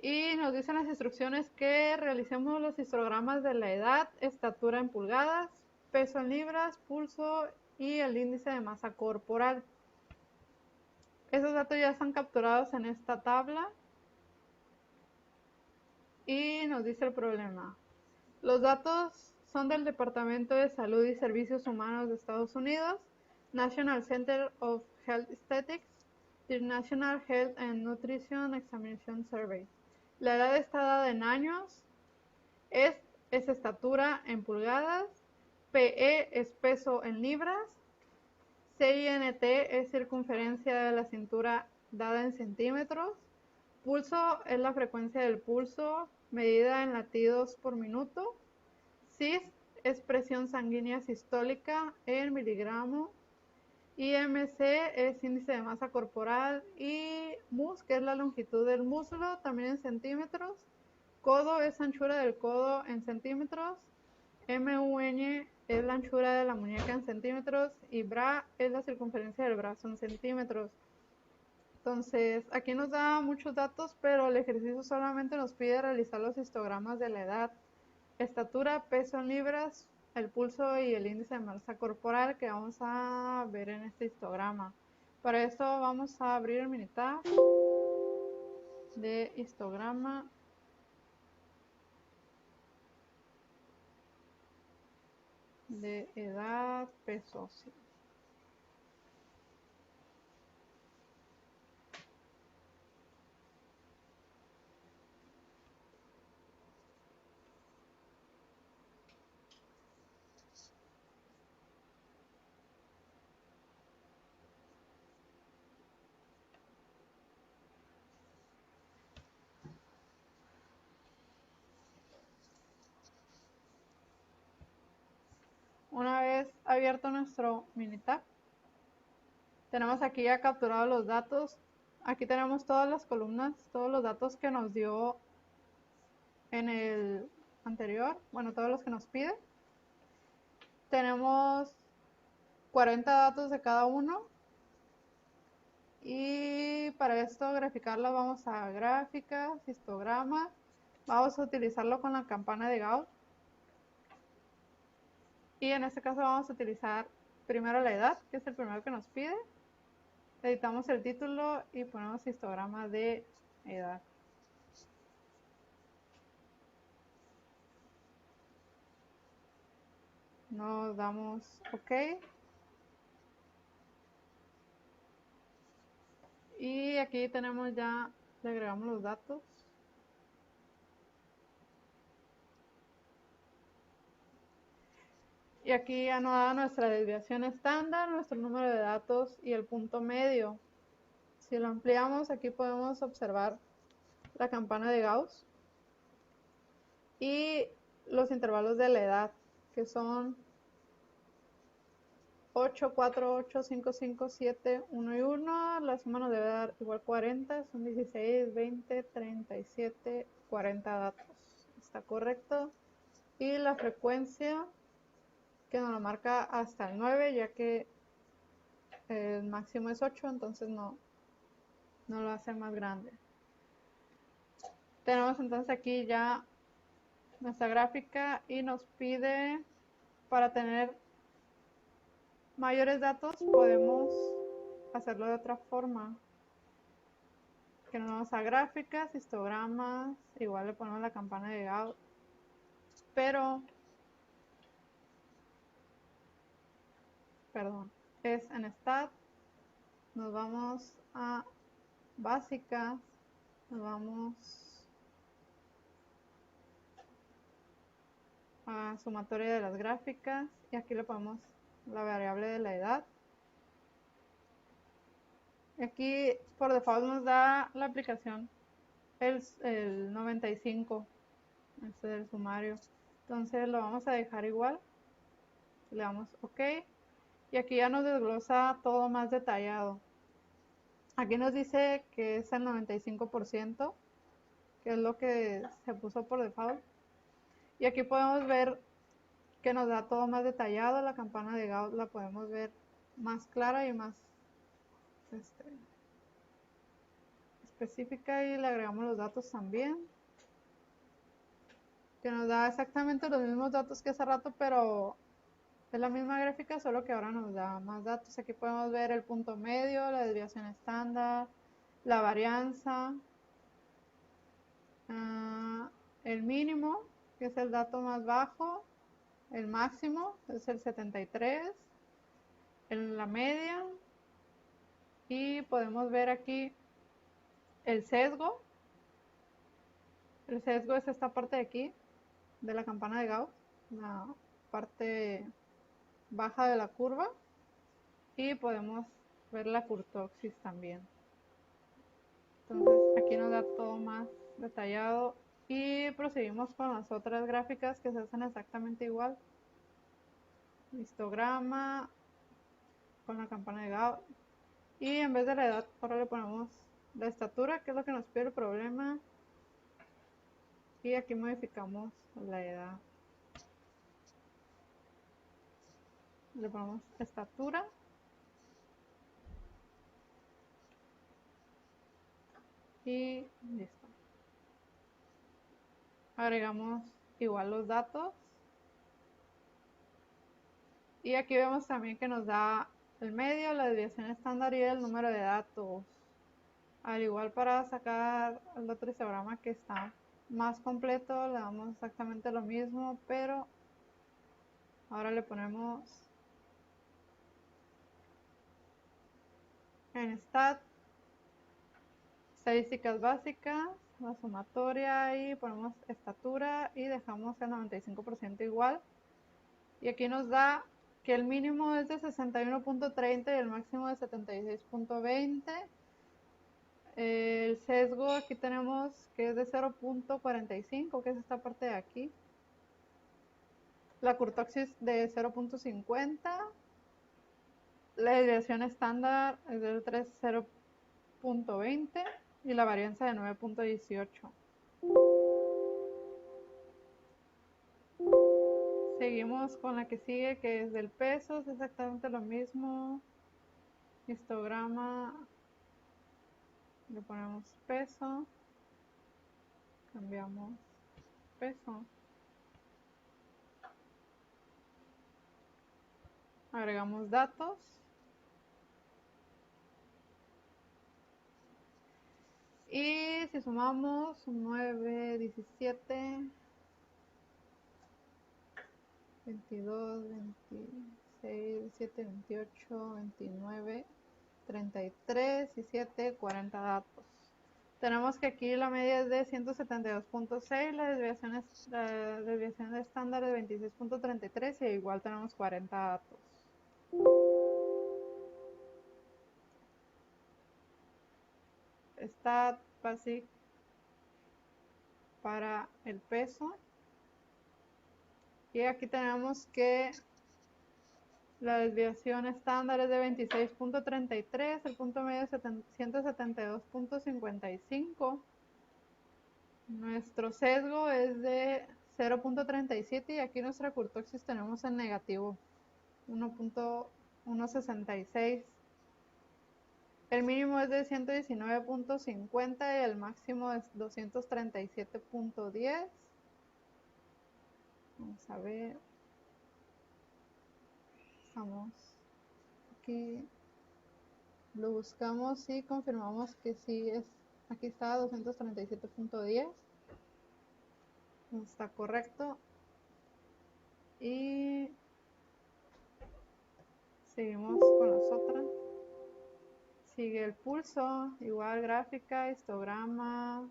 Y nos dicen las instrucciones que realicemos los histogramas de la edad, estatura en pulgadas, peso en libras, pulso y el índice de masa corporal. Esos datos ya están capturados en esta tabla. Y nos dice el problema. Los datos son del Departamento de Salud y Servicios Humanos de Estados Unidos, National Center of Health Statistics, the National Health and Nutrition Examination Survey. La edad está dada en años, es estatura en pulgadas, PE es peso en libras, CINT es circunferencia de la cintura dada en centímetros, pulso es la frecuencia del pulso medida en latidos por minuto, CIS es presión sanguínea sistólica en miligramo, IMC es índice de masa corporal y MUS, que es la longitud del muslo, también en centímetros, codo es anchura del codo en centímetros, MUN es la anchura de la muñeca en centímetros y BRA es la circunferencia del brazo en centímetros. Entonces, aquí nos da muchos datos, pero el ejercicio solamente nos pide realizar los histogramas de la edad, estatura, peso en libras, el pulso y el índice de masa corporal que vamos a ver en este histograma. Para esto vamos a abrir el Minitab de histograma de edad, peso, sí. Una vez abierto nuestro Minitab, tenemos aquí ya capturados los datos. Aquí tenemos todas las columnas, todos los datos que nos dio en el anterior, bueno, todos los que nos pide. Tenemos 40 datos de cada uno. Y para esto graficarlo vamos a gráficas, histograma. Vamos a utilizarlo con la campana de Gauss. Y en este caso vamos a utilizar primero la edad, que es el primero que nos pide. Editamos el título y ponemos histograma de edad. Nos damos OK. Y aquí tenemos ya, le agregamos los datos. Y aquí ya nos da nuestra desviación estándar, nuestro número de datos y el punto medio. Si lo ampliamos, aquí podemos observar la campana de Gauss y los intervalos de la edad, que son 8, 4, 8, 5, 5, 7, 1 y 1. La suma nos debe dar igual 40, son 16, 20, 37, 40 datos. Está correcto. Y la frecuencia, que nos lo marca hasta el 9, ya que el máximo es 8, entonces no lo hace más grande. Tenemos entonces aquí ya nuestra gráfica y nos pide, para tener mayores datos podemos hacerlo de otra forma. Que nos vamos a gráficas, histogramas, igual le ponemos la campana de Gauss, pero, perdón, es en Stat, nos vamos a básicas, nos vamos a sumatoria de las gráficas y aquí le ponemos la variable de la edad. Aquí por default nos da la aplicación el 95, este del sumario. Entonces lo vamos a dejar igual. Le damos OK. Y aquí ya nos desglosa todo más detallado. Aquí nos dice que es el 95%, que es lo que se puso por default. Y aquí podemos ver que nos da todo más detallado. La campana de Gauss la podemos ver más clara y más específica, y le agregamos los datos también, que nos da exactamente los mismos datos que hace rato, pero es la misma gráfica, solo que ahora nos da más datos. Aquí podemos ver el punto medio, la desviación estándar, la varianza, el mínimo, que es el dato más bajo, el máximo, es el 73, en la media, y podemos ver aquí el sesgo. El sesgo es esta parte de aquí, de la campana de Gauss, la parte baja de la curva, y podemos ver la kurtosis también. Entonces aquí nos da todo más detallado y proseguimos con las otras gráficas que se hacen exactamente igual. Histograma con la campana de Gauss, y en vez de la edad ahora le ponemos la estatura, que es lo que nos pide el problema, y aquí modificamos la edad. Le ponemos estatura y listo. Agregamos igual los datos y aquí vemos también que nos da el medio, la desviación estándar y el número de datos. Al igual, para sacar el otro histograma que está más completo, le damos exactamente lo mismo, pero ahora le ponemos en Stat, estadísticas básicas, la sumatoria, y ponemos estatura y dejamos el 95% igual. Y aquí nos da que el mínimo es de 61.30 y el máximo de 76.20. El sesgo aquí tenemos que es de 0.45, que es esta parte de aquí. La kurtosis de 0.50. La desviación estándar es del 0.20 y la varianza de 9.18. Seguimos con la que sigue, que es del peso, es exactamente lo mismo. Histograma, le ponemos peso, cambiamos peso, agregamos datos y si sumamos 9, 17, 22, 26, 27, 28, 29, 33 y 7, 40 datos. Tenemos que aquí la media es de 172.6, la desviación estándar de 26.33 y igual tenemos 40 datos. Stat basic para el peso. Y aquí tenemos que la desviación estándar es de 26.33, el punto medio es 172.55. Nuestro sesgo es de 0.37 y aquí nuestra kurtosis tenemos en negativo 1.166. El mínimo es de 119.50 y el máximo es 237.10. Vamos a ver. Estamos aquí. Lo buscamos y confirmamos que sí es Aquí está 237.10. Está correcto. Y seguimos con las otras. Sigue el pulso, igual gráfica, histograma,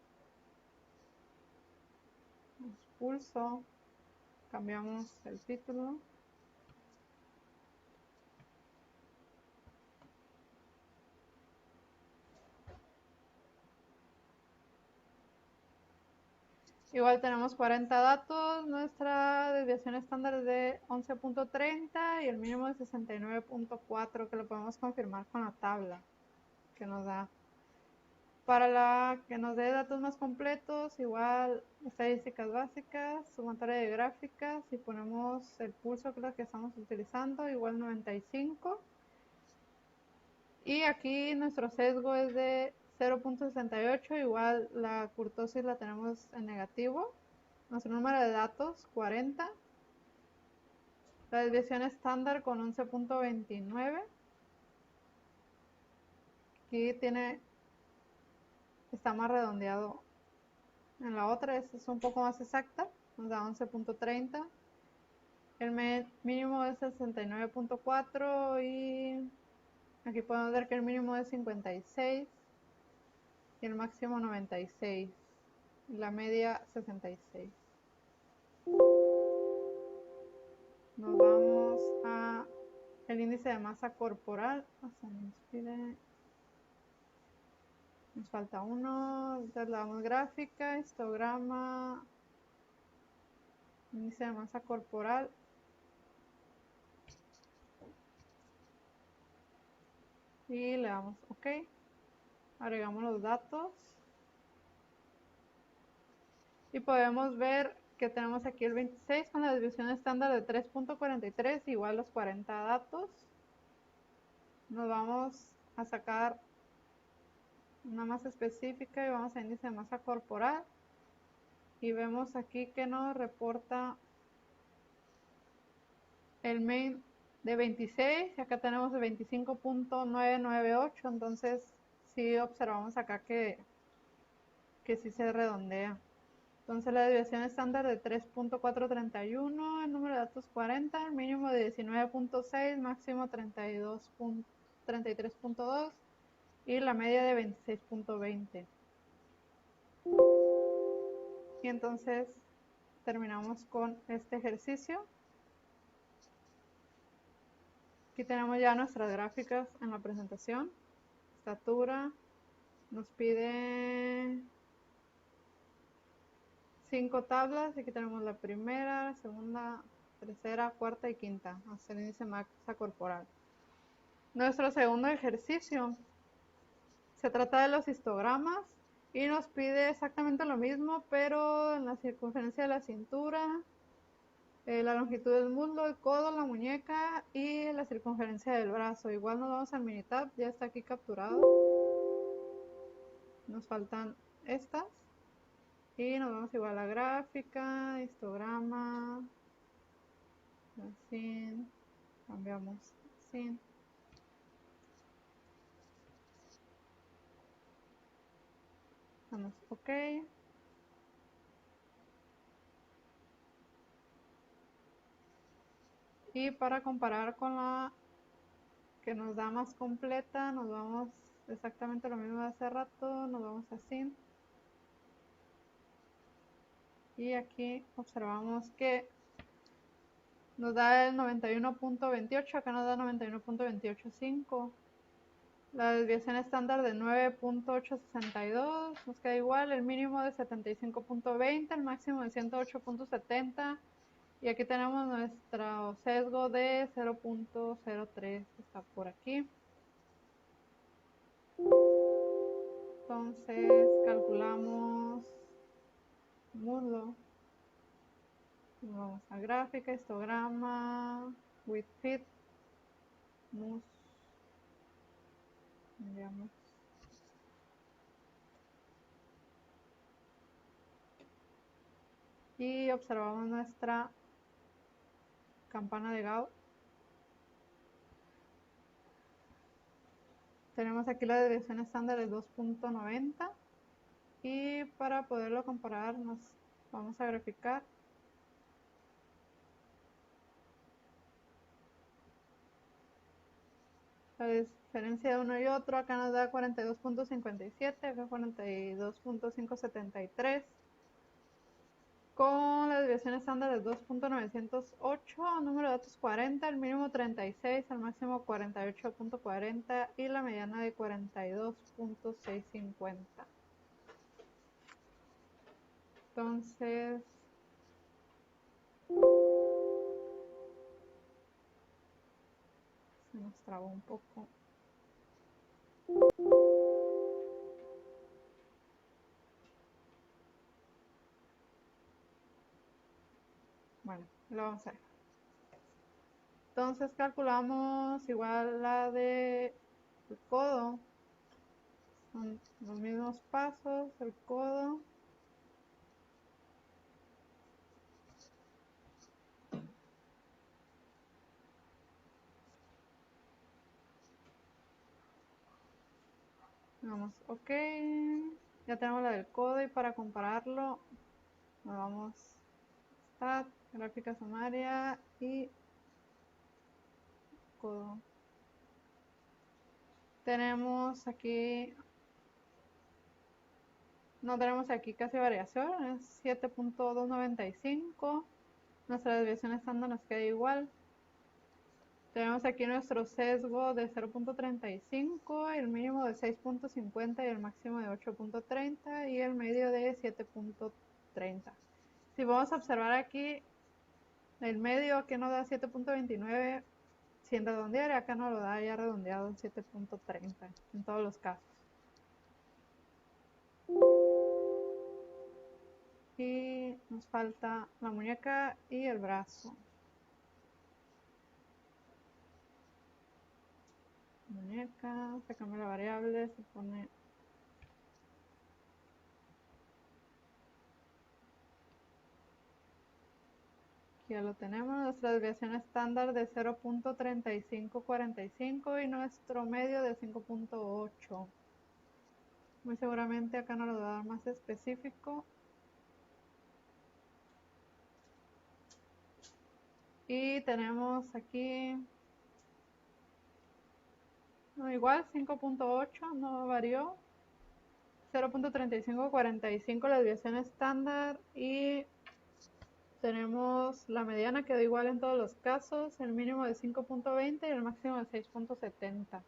pulso, cambiamos el título. Igual tenemos 40 datos, nuestra desviación estándar es de 11.30 y el mínimo de 69.4, que lo podemos confirmar con la tabla que nos da. Para la que nos dé datos más completos, igual estadísticas básicas, sumatoria de gráficas, y ponemos el pulso que es lo que estamos utilizando, igual 95. Y aquí nuestro sesgo es de 0.68, igual la kurtosis la tenemos en negativo. Nuestro número de datos, 40. La desviación estándar con 11.29. Aquí está más redondeado. En la otra es un poco más exacta, nos da 11.30. El mínimo es 69.4 y aquí podemos ver que el mínimo es 56 y el máximo 96 y la media 66. Nos vamos a el índice de masa corporal. Nos falta uno. Entonces le damos gráfica, histograma, índice de masa corporal. Y le damos OK. Agregamos los datos. Y podemos ver que tenemos aquí el 26 con la desviación estándar de 3.43, igual los 40 datos. Nos vamos a sacar una masa específica y vamos a índice de masa corporal. Y vemos aquí que nos reporta el main de 26 y acá tenemos el 25.998, entonces sí observamos acá que sí se redondea. Entonces la desviación estándar de 3.431, el número de datos 40, el mínimo de 19.6, máximo 33.2 y la media de 26.20. Y entonces terminamos con este ejercicio. Aquí tenemos ya nuestras gráficas en la presentación. Estatura, nos pide 5 tablas. Aquí tenemos la primera, segunda, tercera, cuarta y quinta. Hasta el índice de masa corporal. Nuestro segundo ejercicio se trata de los histogramas y nos pide exactamente lo mismo, pero en la circunferencia de la cintura, la longitud del muslo, el codo, la muñeca y la circunferencia del brazo. Igual nos vamos al Minitab, ya está aquí capturado. Nos faltan estas. Y nos vamos igual a gráfica, histograma, así, cambiamos así. Damos OK. Y para comparar con la que nos da más completa, nos vamos exactamente lo mismo de hace rato, nos vamos así. Y aquí observamos que nos da el 91.28, acá nos da 91.285. La desviación estándar de 9.862 nos queda igual, el mínimo de 75.20, el máximo de 108.70 y aquí tenemos nuestro sesgo de 0.03, está por aquí. Entonces calculamos muslo, vamos a gráfica, histograma, with fit, mus, enviamos. Y observamos nuestra campana de Gauss. Tenemos aquí la desviación estándar de 2.90 Y para poderlo comparar nos vamos a graficar. La diferencia de uno y otro, acá nos da 42.57, acá 42.573. Con la desviación estándar de 2.908, número de datos 40, el mínimo 36, el máximo 48.40 y la mediana de 42.650. Entonces, se nos trabó un poco. Bueno, lo vamos a ver. Entonces calculamos igual la de el codo. Son los mismos pasos, el codo. Vamos, ok. Ya tenemos la del codo y para compararlo, nos vamos a gráfica sumaria y codo. Tenemos aquí, no tenemos aquí casi variación, es 7.295. Nuestra desviación estándar nos queda igual. Tenemos aquí nuestro sesgo de 0.35, el mínimo de 6.50 y el máximo de 8.30 y el medio de 7.30. Si vamos a observar aquí, el medio que nos da 7.29 sin redondear, y acá nos lo da ya redondeado en 7.30 en todos los casos. Y nos falta la muñeca y el brazo. Muñeca, se cambia la variable, se pone aquí, ya lo tenemos, nuestra desviación estándar de 0.3545 y nuestro medio de 5.8. Muy seguramente acá nos lo va a dar más específico. Y tenemos aquí, no, igual 5.8, no varió. 0.3545 la desviación estándar y tenemos la mediana quedó igual en todos los casos, el mínimo de 5.20 y el máximo de 6.70.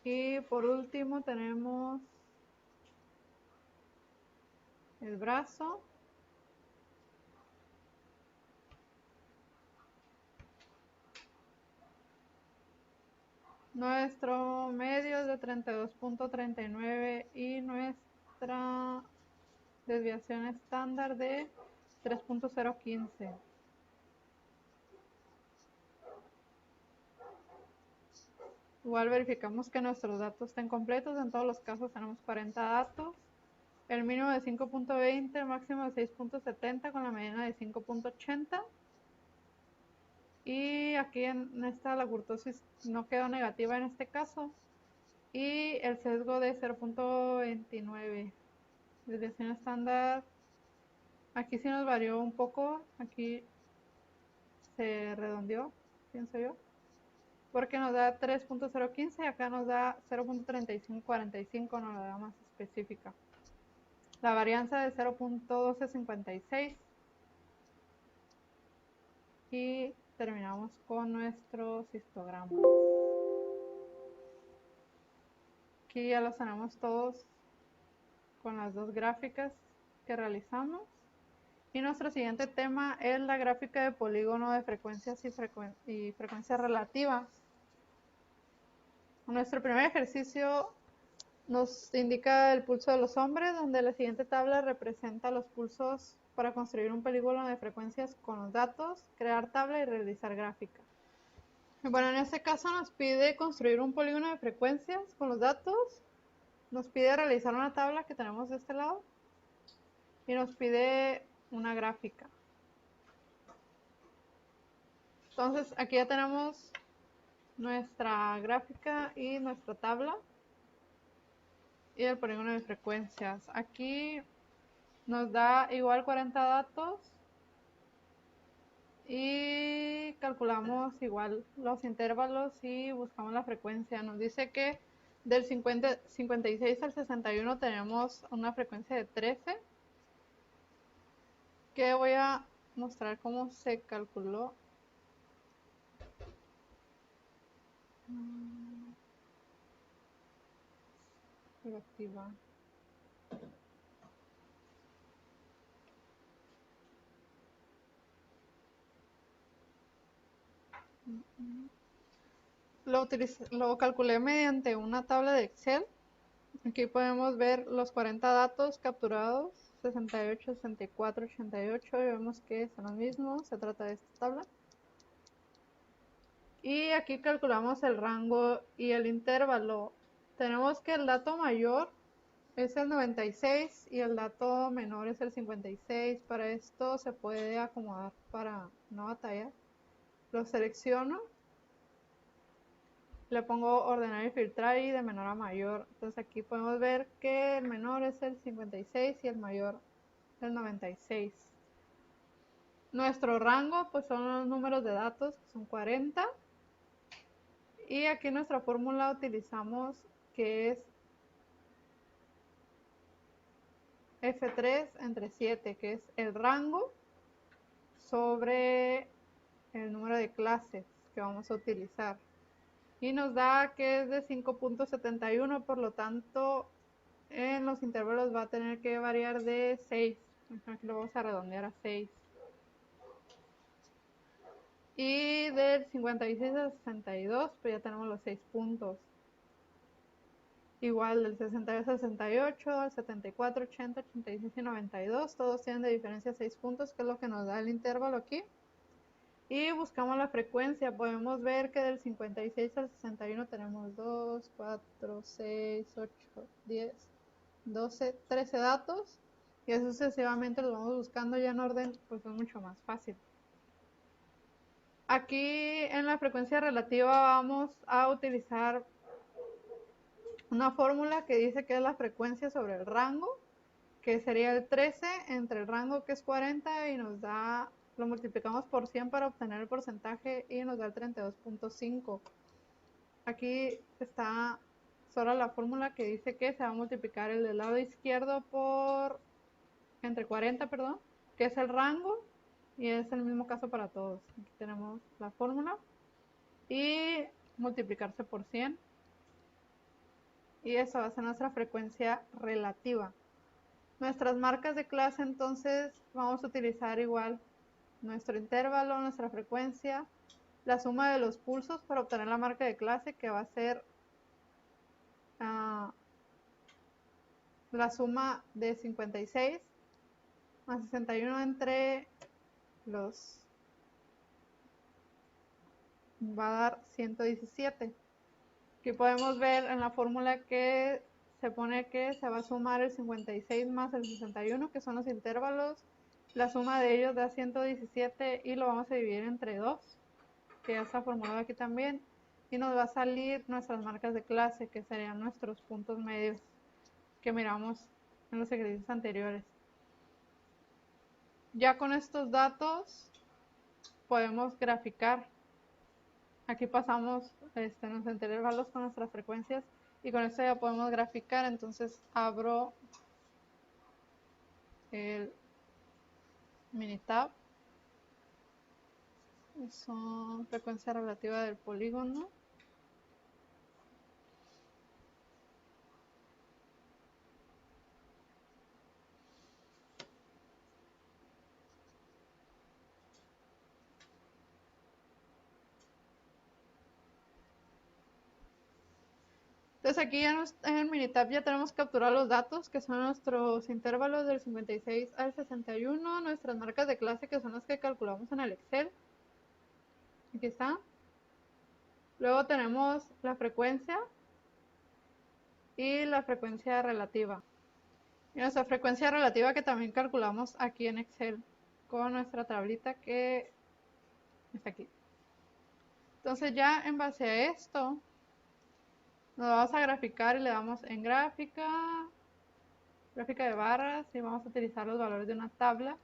Y por último tenemos el brazo. Nuestro medio es de 32.39 y nuestra desviación estándar de 3.015. Igual verificamos que nuestros datos estén completos. En todos los casos tenemos 40 datos. El mínimo de 5.20, el máximo de 6.70 con la mediana de 5.80. Y aquí en esta la kurtosis no quedó negativa en este caso. Y el sesgo de 0.29. Desviación estándar. Aquí sí nos varió un poco. Aquí se redondeó, pienso yo. Porque nos da 3.015 y acá nos da 0.3545, nos la da más específica. La varianza de 0.1256. Y terminamos con nuestros histogramas. Aquí ya los tenemos todos con las dos gráficas que realizamos. Y nuestro siguiente tema es la gráfica de polígono de frecuencias y frecuencias relativas. Nuestro primer ejercicio nos indica el pulso de los hombres, donde la siguiente tabla representa los pulsos para construir un polígono de frecuencias con los datos, crear tabla y realizar gráfica. Bueno, en este caso nos pide construir un polígono de frecuencias con los datos, nos pide realizar una tabla que tenemos de este lado y nos pide una gráfica. Entonces aquí ya tenemos nuestra gráfica y nuestra tabla y el polígono de frecuencias. Aquí nos da igual 40 datos y calculamos igual los intervalos y buscamos la frecuencia. Nos dice que del 56 al 61 tenemos una frecuencia de 13, que voy a mostrar cómo se calculó. Relativa. Lo calculé mediante una tabla de Excel. Aquí podemos ver los 40 datos capturados, 68, 64, 88, y vemos que son los mismos, se trata de esta tabla. Y aquí calculamos el rango y el intervalo. Tenemos que el dato mayor es el 96 y el dato menor es el 56. Para esto se puede acomodar para no batallar. Lo selecciono, le pongo ordenar y filtrar y de menor a mayor. Entonces aquí podemos ver que el menor es el 56 y el mayor el 96. Nuestro rango pues son los números de datos, que son 40. Y aquí nuestra fórmula utilizamos que es F3 entre 7, que es el rango sobre el número de clases que vamos a utilizar. Y nos da que es de 5.71, por lo tanto en los intervalos va a tener que variar de 6. Aquí lo vamos a redondear a 6. Y del 56 al 62, pues ya tenemos los 6 puntos. Igual del 62 al 68, al 74, 80, 86 y 92, todos tienen de diferencia 6 puntos, que es lo que nos da el intervalo aquí. Y buscamos la frecuencia, podemos ver que del 56 al 61 tenemos 2, 4, 6, 8, 10, 12, 13 datos, y así sucesivamente los vamos buscando ya en orden, pues es mucho más fácil. Aquí en la frecuencia relativa vamos a utilizar una fórmula que dice que es la frecuencia sobre el rango, que sería el 13 entre el rango, que es 40, y nos da, lo multiplicamos por 100 para obtener el porcentaje y nos da el 32.5. Aquí está solo la fórmula que dice que se va a multiplicar el del lado izquierdo por entre 40, perdón, que es el rango, y es el mismo caso para todos. Aquí tenemos la fórmula y multiplicarse por 100, y esa va a ser nuestra frecuencia relativa. Nuestras marcas de clase, entonces vamos a utilizar igual nuestro intervalo, nuestra frecuencia, la suma de los pulsos para obtener la marca de clase, que va a ser la suma de 56 más 61 entre los, va a dar 117. Aquí podemos ver en la fórmula que se pone que se va a sumar el 56 más el 61, que son los intervalos. La suma de ellos da 117 y lo vamos a dividir entre 2, que ya está formulado aquí también. Y nos va a salir nuestras marcas de clase, que serían nuestros puntos medios que miramos en los ejercicios anteriores. Ya con estos datos podemos graficar. Aquí pasamos los intervalos con nuestras frecuencias y con esto ya podemos graficar. Entonces abro el Minitab. Son frecuencia relativa del polígono. Entonces aquí en el Minitab ya tenemos capturado los datos, que son nuestros intervalos del 56 al 61, nuestras marcas de clase, que son las que calculamos en el Excel. Aquí está. Luego tenemos la frecuencia y la frecuencia relativa. Y nuestra frecuencia relativa, que también calculamos aquí en Excel con nuestra tablita que está aquí. Entonces ya en base a esto, nos vamos a graficar y le damos en gráfica, gráfica de barras, y vamos a utilizar los valores de una tabla.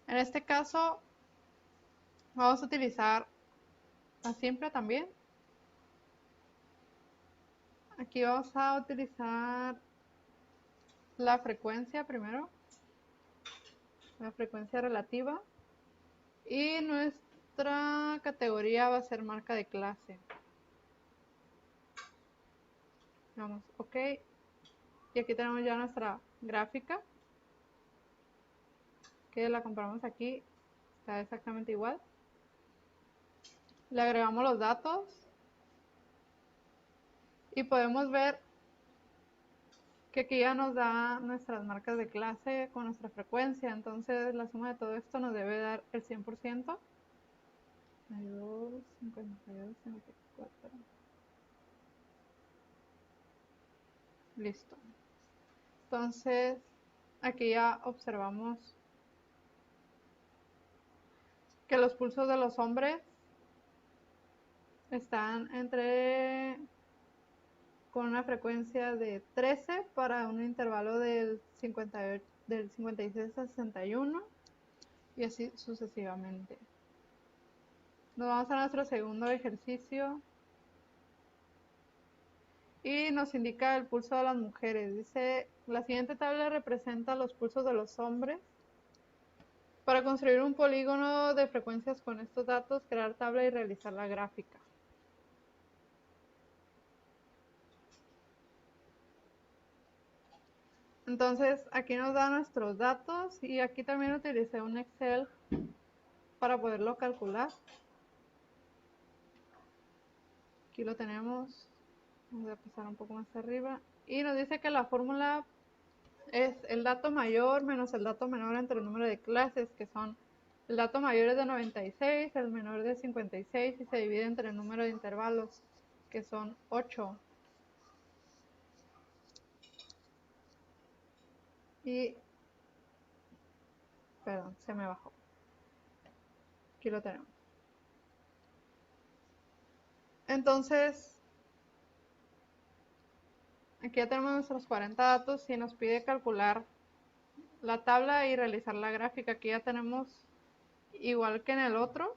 En este caso, vamos a utilizar la simple también. Aquí vamos a utilizar la frecuencia primero, la frecuencia relativa, y nuestra categoría va a ser marca de clase. Vamos, ok, y aquí tenemos ya nuestra gráfica, que la comparamos aquí, está exactamente igual. Le agregamos los datos y podemos ver que aquí ya nos da nuestras marcas de clase con nuestra frecuencia. Entonces la suma de todo esto nos debe dar el 100%. 52, 52, 54. Listo. Entonces aquí ya observamos que los pulsos de los hombres están con una frecuencia de 13 para un intervalo del 56 a 61 y así sucesivamente. Nos vamos a nuestro segundo ejercicio y nos indica el pulso de las mujeres. Dice, la siguiente tabla representa los pulsos de los hombres. Para construir un polígono de frecuencias con estos datos, crear tabla y realizar la gráfica. Entonces aquí nos da nuestros datos y aquí también utilicé un Excel para poderlo calcular. Aquí lo tenemos. Voy a pasar un poco más arriba. Y nos dice que la fórmula es el dato mayor menos el dato menor entre el número de clases, que son el dato mayor es de 96, el menor de 56 y se divide entre el número de intervalos, que son 8. Y, perdón, se me bajó. Aquí lo tenemos. Entonces, aquí ya tenemos nuestros 40 datos y nos pide calcular la tabla y realizar la gráfica. Aquí ya tenemos, igual que en el otro,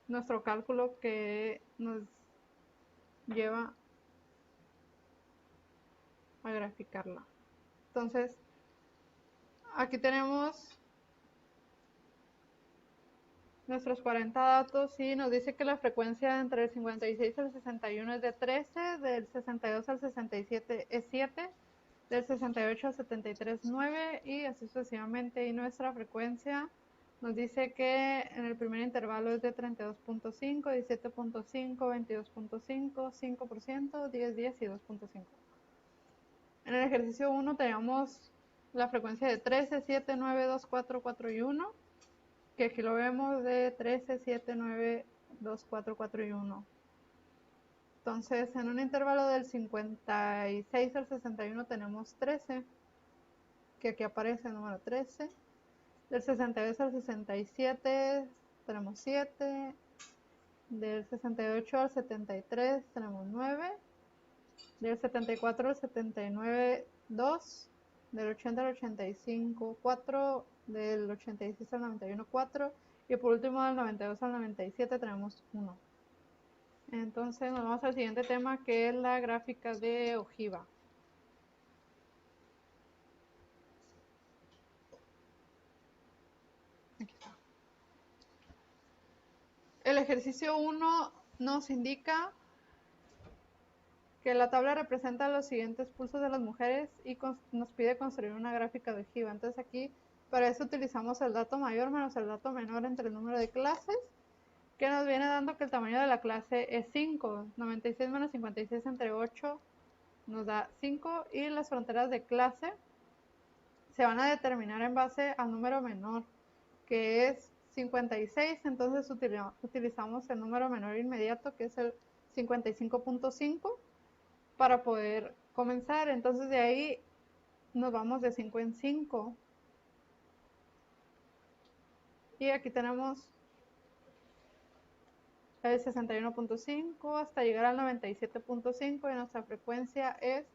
nuestro cálculo que nos lleva a graficarla. Entonces, aquí tenemos nuestros 40 datos y nos dice que la frecuencia entre el 56 y el 61 es de 13, del 62 al 67 es 7, del 68 al 73 9 y así sucesivamente. Y nuestra frecuencia nos dice que en el primer intervalo es de 32.5, 17.5, 22.5, 5%, 10, 10 y 2.5. En el ejercicio 1 tenemos la frecuencia de 13, 7, 9, 2, 4, 4 y 1, que aquí lo vemos de 13, 7, 9, 2, 4, 4 y 1. Entonces, en un intervalo del 56 al 61 tenemos 13, que aquí aparece el número 13. Del 62 al 67 tenemos 7. Del 68 al 73 tenemos 9. Del 74 al 79, 2. Del 80 al 85, 4. Del 86 al 91, 4. Y por último, del 92 al 97 tenemos 1. Entonces nos vamos al siguiente tema, que es la gráfica de ojiva. Aquí está. El ejercicio 1 nos indica que la tabla representa los siguientes pulsos de las mujeres y nos pide construir una gráfica de ojiva. Entonces aquí para eso utilizamos el dato mayor menos el dato menor entre el número de clases, que nos viene dando que el tamaño de la clase es 5. 96 menos 56 entre 8 nos da 5 y las fronteras de clase se van a determinar en base al número menor, que es 56. Entonces utilizamos el número menor inmediato, que es el 55.5, para poder comenzar. Entonces de ahí nos vamos de 5 en 5. Y aquí tenemos el 61.5 hasta llegar al 97.5 y nuestra frecuencia es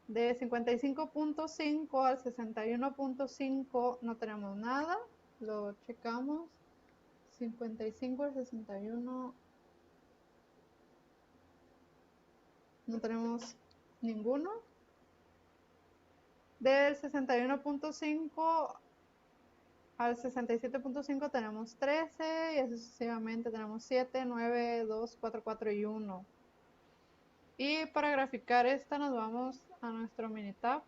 de 55.5 al 61.5, no tenemos nada, lo checamos. 55 al 61 no tenemos ninguno. Del 61.5 al 67.5 tenemos 13 y así sucesivamente tenemos 7, 9, 2, 4, 4 y 1. Y para graficar esta nos vamos a nuestro Minitab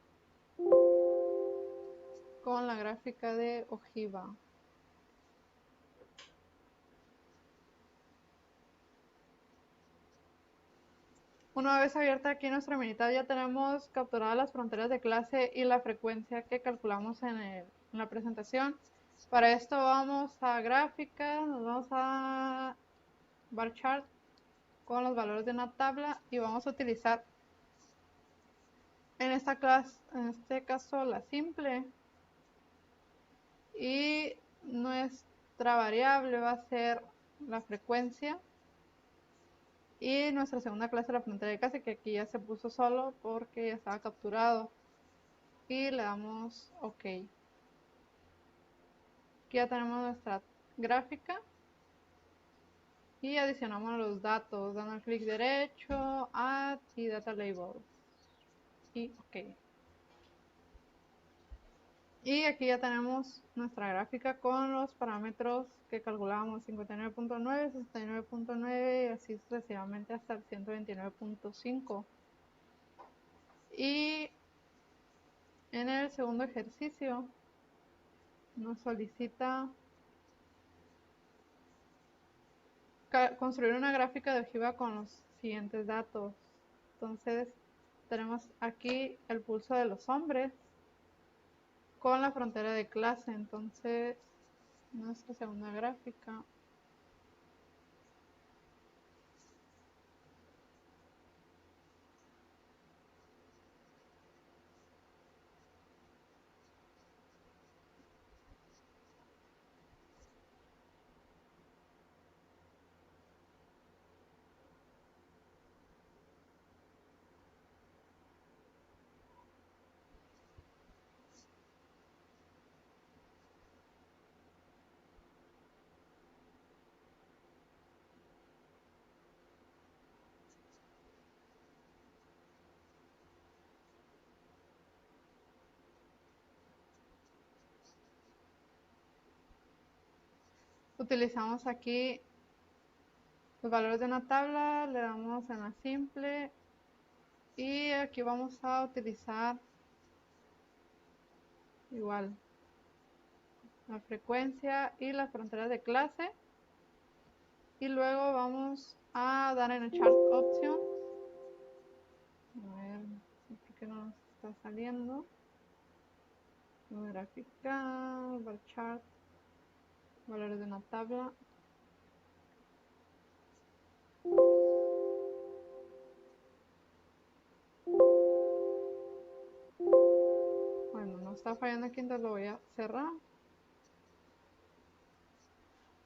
con la gráfica de ojiva. Una vez abierta aquí nuestra Minitab ya tenemos capturadas las fronteras de clase y la frecuencia que calculamos en la presentación. Para esto vamos a gráfica, nos vamos a bar chart con los valores de una tabla y vamos a utilizar en esta clase, en este caso la simple, y nuestra variable va a ser la frecuencia y nuestra segunda clase la frontera de clase, que aquí ya se puso solo porque ya estaba capturado, y le damos OK. Aquí ya tenemos nuestra gráfica y adicionamos los datos dando clic derecho, Add y Data Label y OK. Y aquí ya tenemos nuestra gráfica con los parámetros que calculamos: 59.9, 69.9 y así sucesivamente hasta el 129.5. Y en el segundo ejercicio nos solicita construir una gráfica de ojiva con los siguientes datos. Entonces tenemos aquí el pulso de los hombres con la frontera de clase. Entonces nuestra segunda gráfica utilizamos aquí los valores de una tabla, le damos en la simple y aquí vamos a utilizar igual la frecuencia y las fronteras de clase, y luego vamos a dar en el chart option. A ver por qué no nos está saliendo. Gráfica, bar chart, valores de una tabla. Bueno, no está fallando aquí, entonces lo voy a cerrar.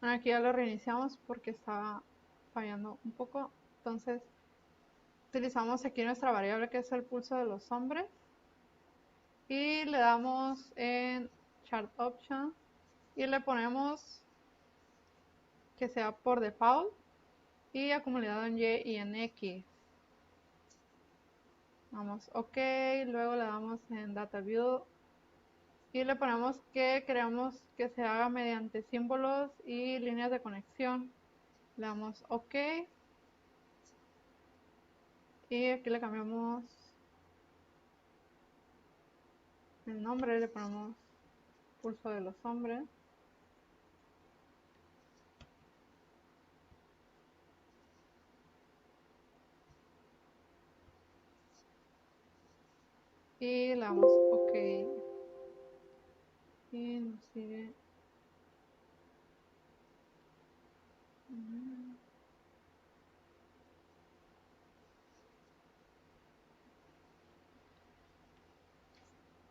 Bueno, aquí ya lo reiniciamos porque estaba fallando un poco. Entonces utilizamos aquí nuestra variable que es el pulso de los hombres y le damos en chart option y le ponemos que sea por default y acumulado en Y y en X. Damos OK, luego le damos en Data View y le ponemos que queremos que se haga mediante símbolos y líneas de conexión. Le damos OK y aquí le cambiamos el nombre, le ponemos pulso de los hombres. Y le damos OK. Y nos sigue.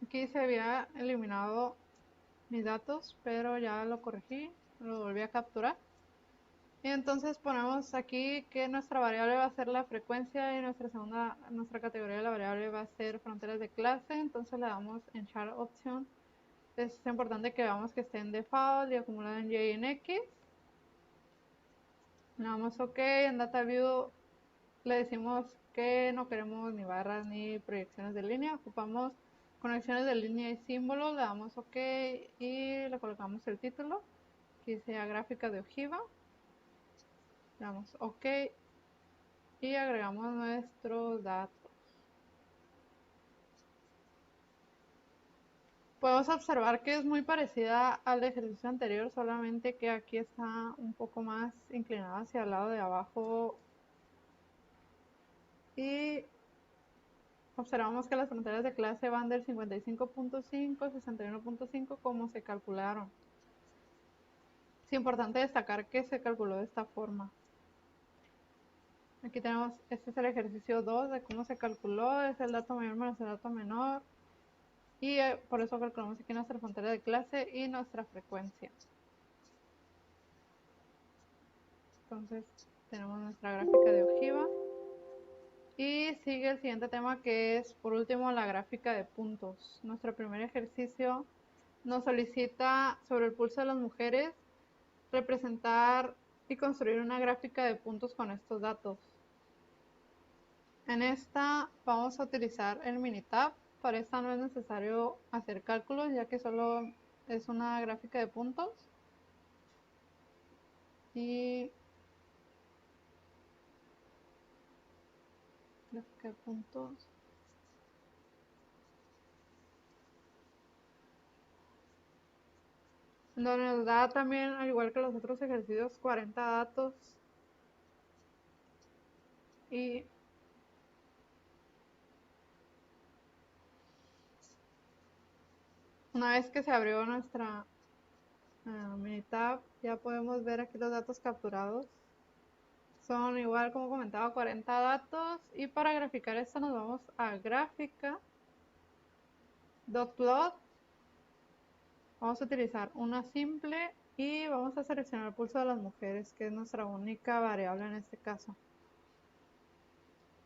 Aquí se había eliminado mis datos, pero ya lo corregí, lo volví a capturar. Y entonces ponemos aquí que nuestra variable va a ser la frecuencia y nuestra categoría de la variable va a ser fronteras de clase. Entonces le damos en chart option. Es importante que veamos que esté en default y acumulado en Y y en X. Le damos OK. En data view le decimos que no queremos ni barras ni proyecciones de línea. Ocupamos conexiones de línea y símbolos. Le damos OK y le colocamos el título, que sea gráfica de ojiva. Le damos OK y agregamos nuestros datos. Podemos observar que es muy parecida al ejercicio anterior, solamente que aquí está un poco más inclinada hacia el lado de abajo. Y observamos que las fronteras de clase van del 55.5 al 61.5 como se calcularon. Es importante destacar que se calculó de esta forma. Aquí tenemos, este es el ejercicio 2 de cómo se calculó, es el dato mayor menos el dato menor. Y por eso calculamos aquí nuestra frontera de clase y nuestra frecuencia. Entonces tenemos nuestra gráfica de ojiva. Y sigue el siguiente tema, que es por último la gráfica de puntos. Nuestro primer ejercicio nos solicita sobre el pulso de las mujeres representar y construir una gráfica de puntos con estos datos. En esta vamos a utilizar el Minitab. Para esta no es necesario hacer cálculos, ya que solo es una gráfica de puntos. Y gráfica de puntos. Donde nos da también, al igual que los otros ejercicios, 40 datos. Y una vez que se abrió nuestra Minitab, ya podemos ver aquí los datos capturados. Son igual, como comentaba, 40 datos. Y para graficar esto nos vamos a gráfica, .plot. Vamos a utilizar una simple y vamos a seleccionar el pulso de las mujeres, que es nuestra única variable en este caso.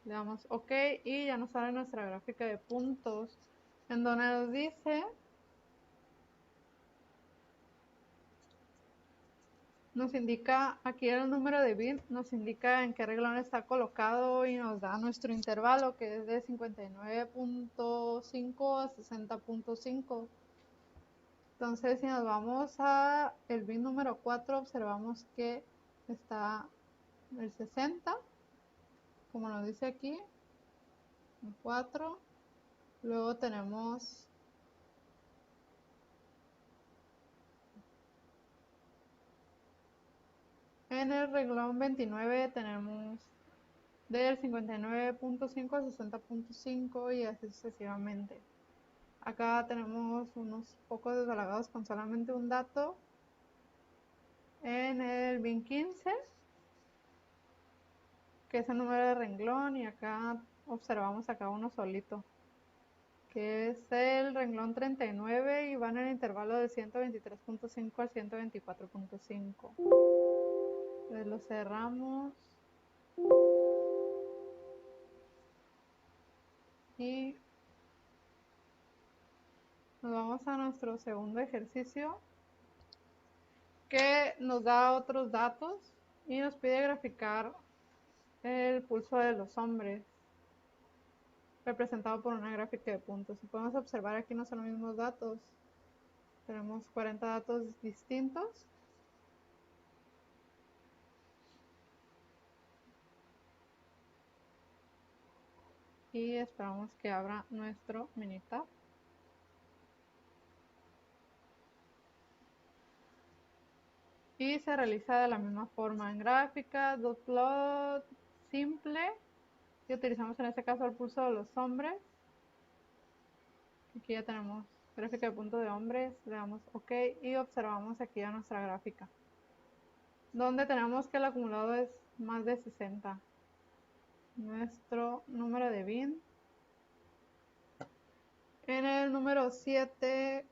Le damos OK y ya nos sale nuestra gráfica de puntos, en donde nos dice, nos indica aquí el número de bit, nos indica en qué renglón está colocado y nos da nuestro intervalo, que es de 59.5 a 60.5. Entonces, si nos vamos a el bit número 4, observamos que está el 60, como nos dice aquí, el 4. Luego tenemos en el renglón 29 tenemos del 59.5 al 60.5 y así sucesivamente. Acá tenemos unos pocos desbalagados con solamente un dato. En el bin 15, que es el número de renglón, y acá observamos acá uno solito, que es el renglón 39 y va en el intervalo de 123.5 al 124.5. Entonces lo cerramos y nos vamos a nuestro segundo ejercicio, que nos da otros datos y nos pide graficar el pulso de los hombres, representado por una gráfica de puntos. Si podemos observar, aquí no son los mismos datos, tenemos 40 datos distintos. Y esperamos que abra nuestro Minitab. Y se realiza de la misma forma en gráfica, .plot simple, y utilizamos en este caso el pulso de los hombres. Aquí ya tenemos gráfica de punto de hombres, le damos OK y observamos aquí a nuestra gráfica, donde tenemos que el acumulado es más de 60. Nuestro número de bin. En el número 7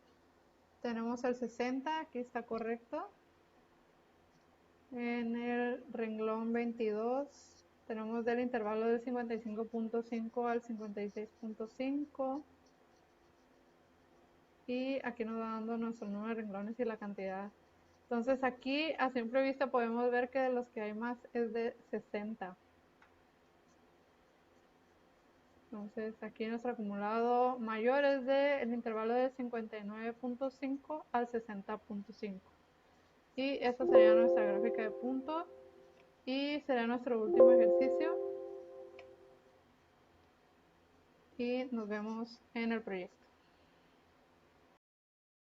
tenemos el 60, aquí está correcto. En el renglón 22 tenemos del intervalo del 55.5 al 56.5 y aquí nos va dando nuestro número de renglones y la cantidad. Entonces aquí a simple vista podemos ver que de los que hay más es de 60. Entonces aquí nuestro acumulado mayor es del intervalo de 59.5 al 60.5. Y esta sería nuestra gráfica de puntos y será nuestro último ejercicio. Y nos vemos en el proyecto.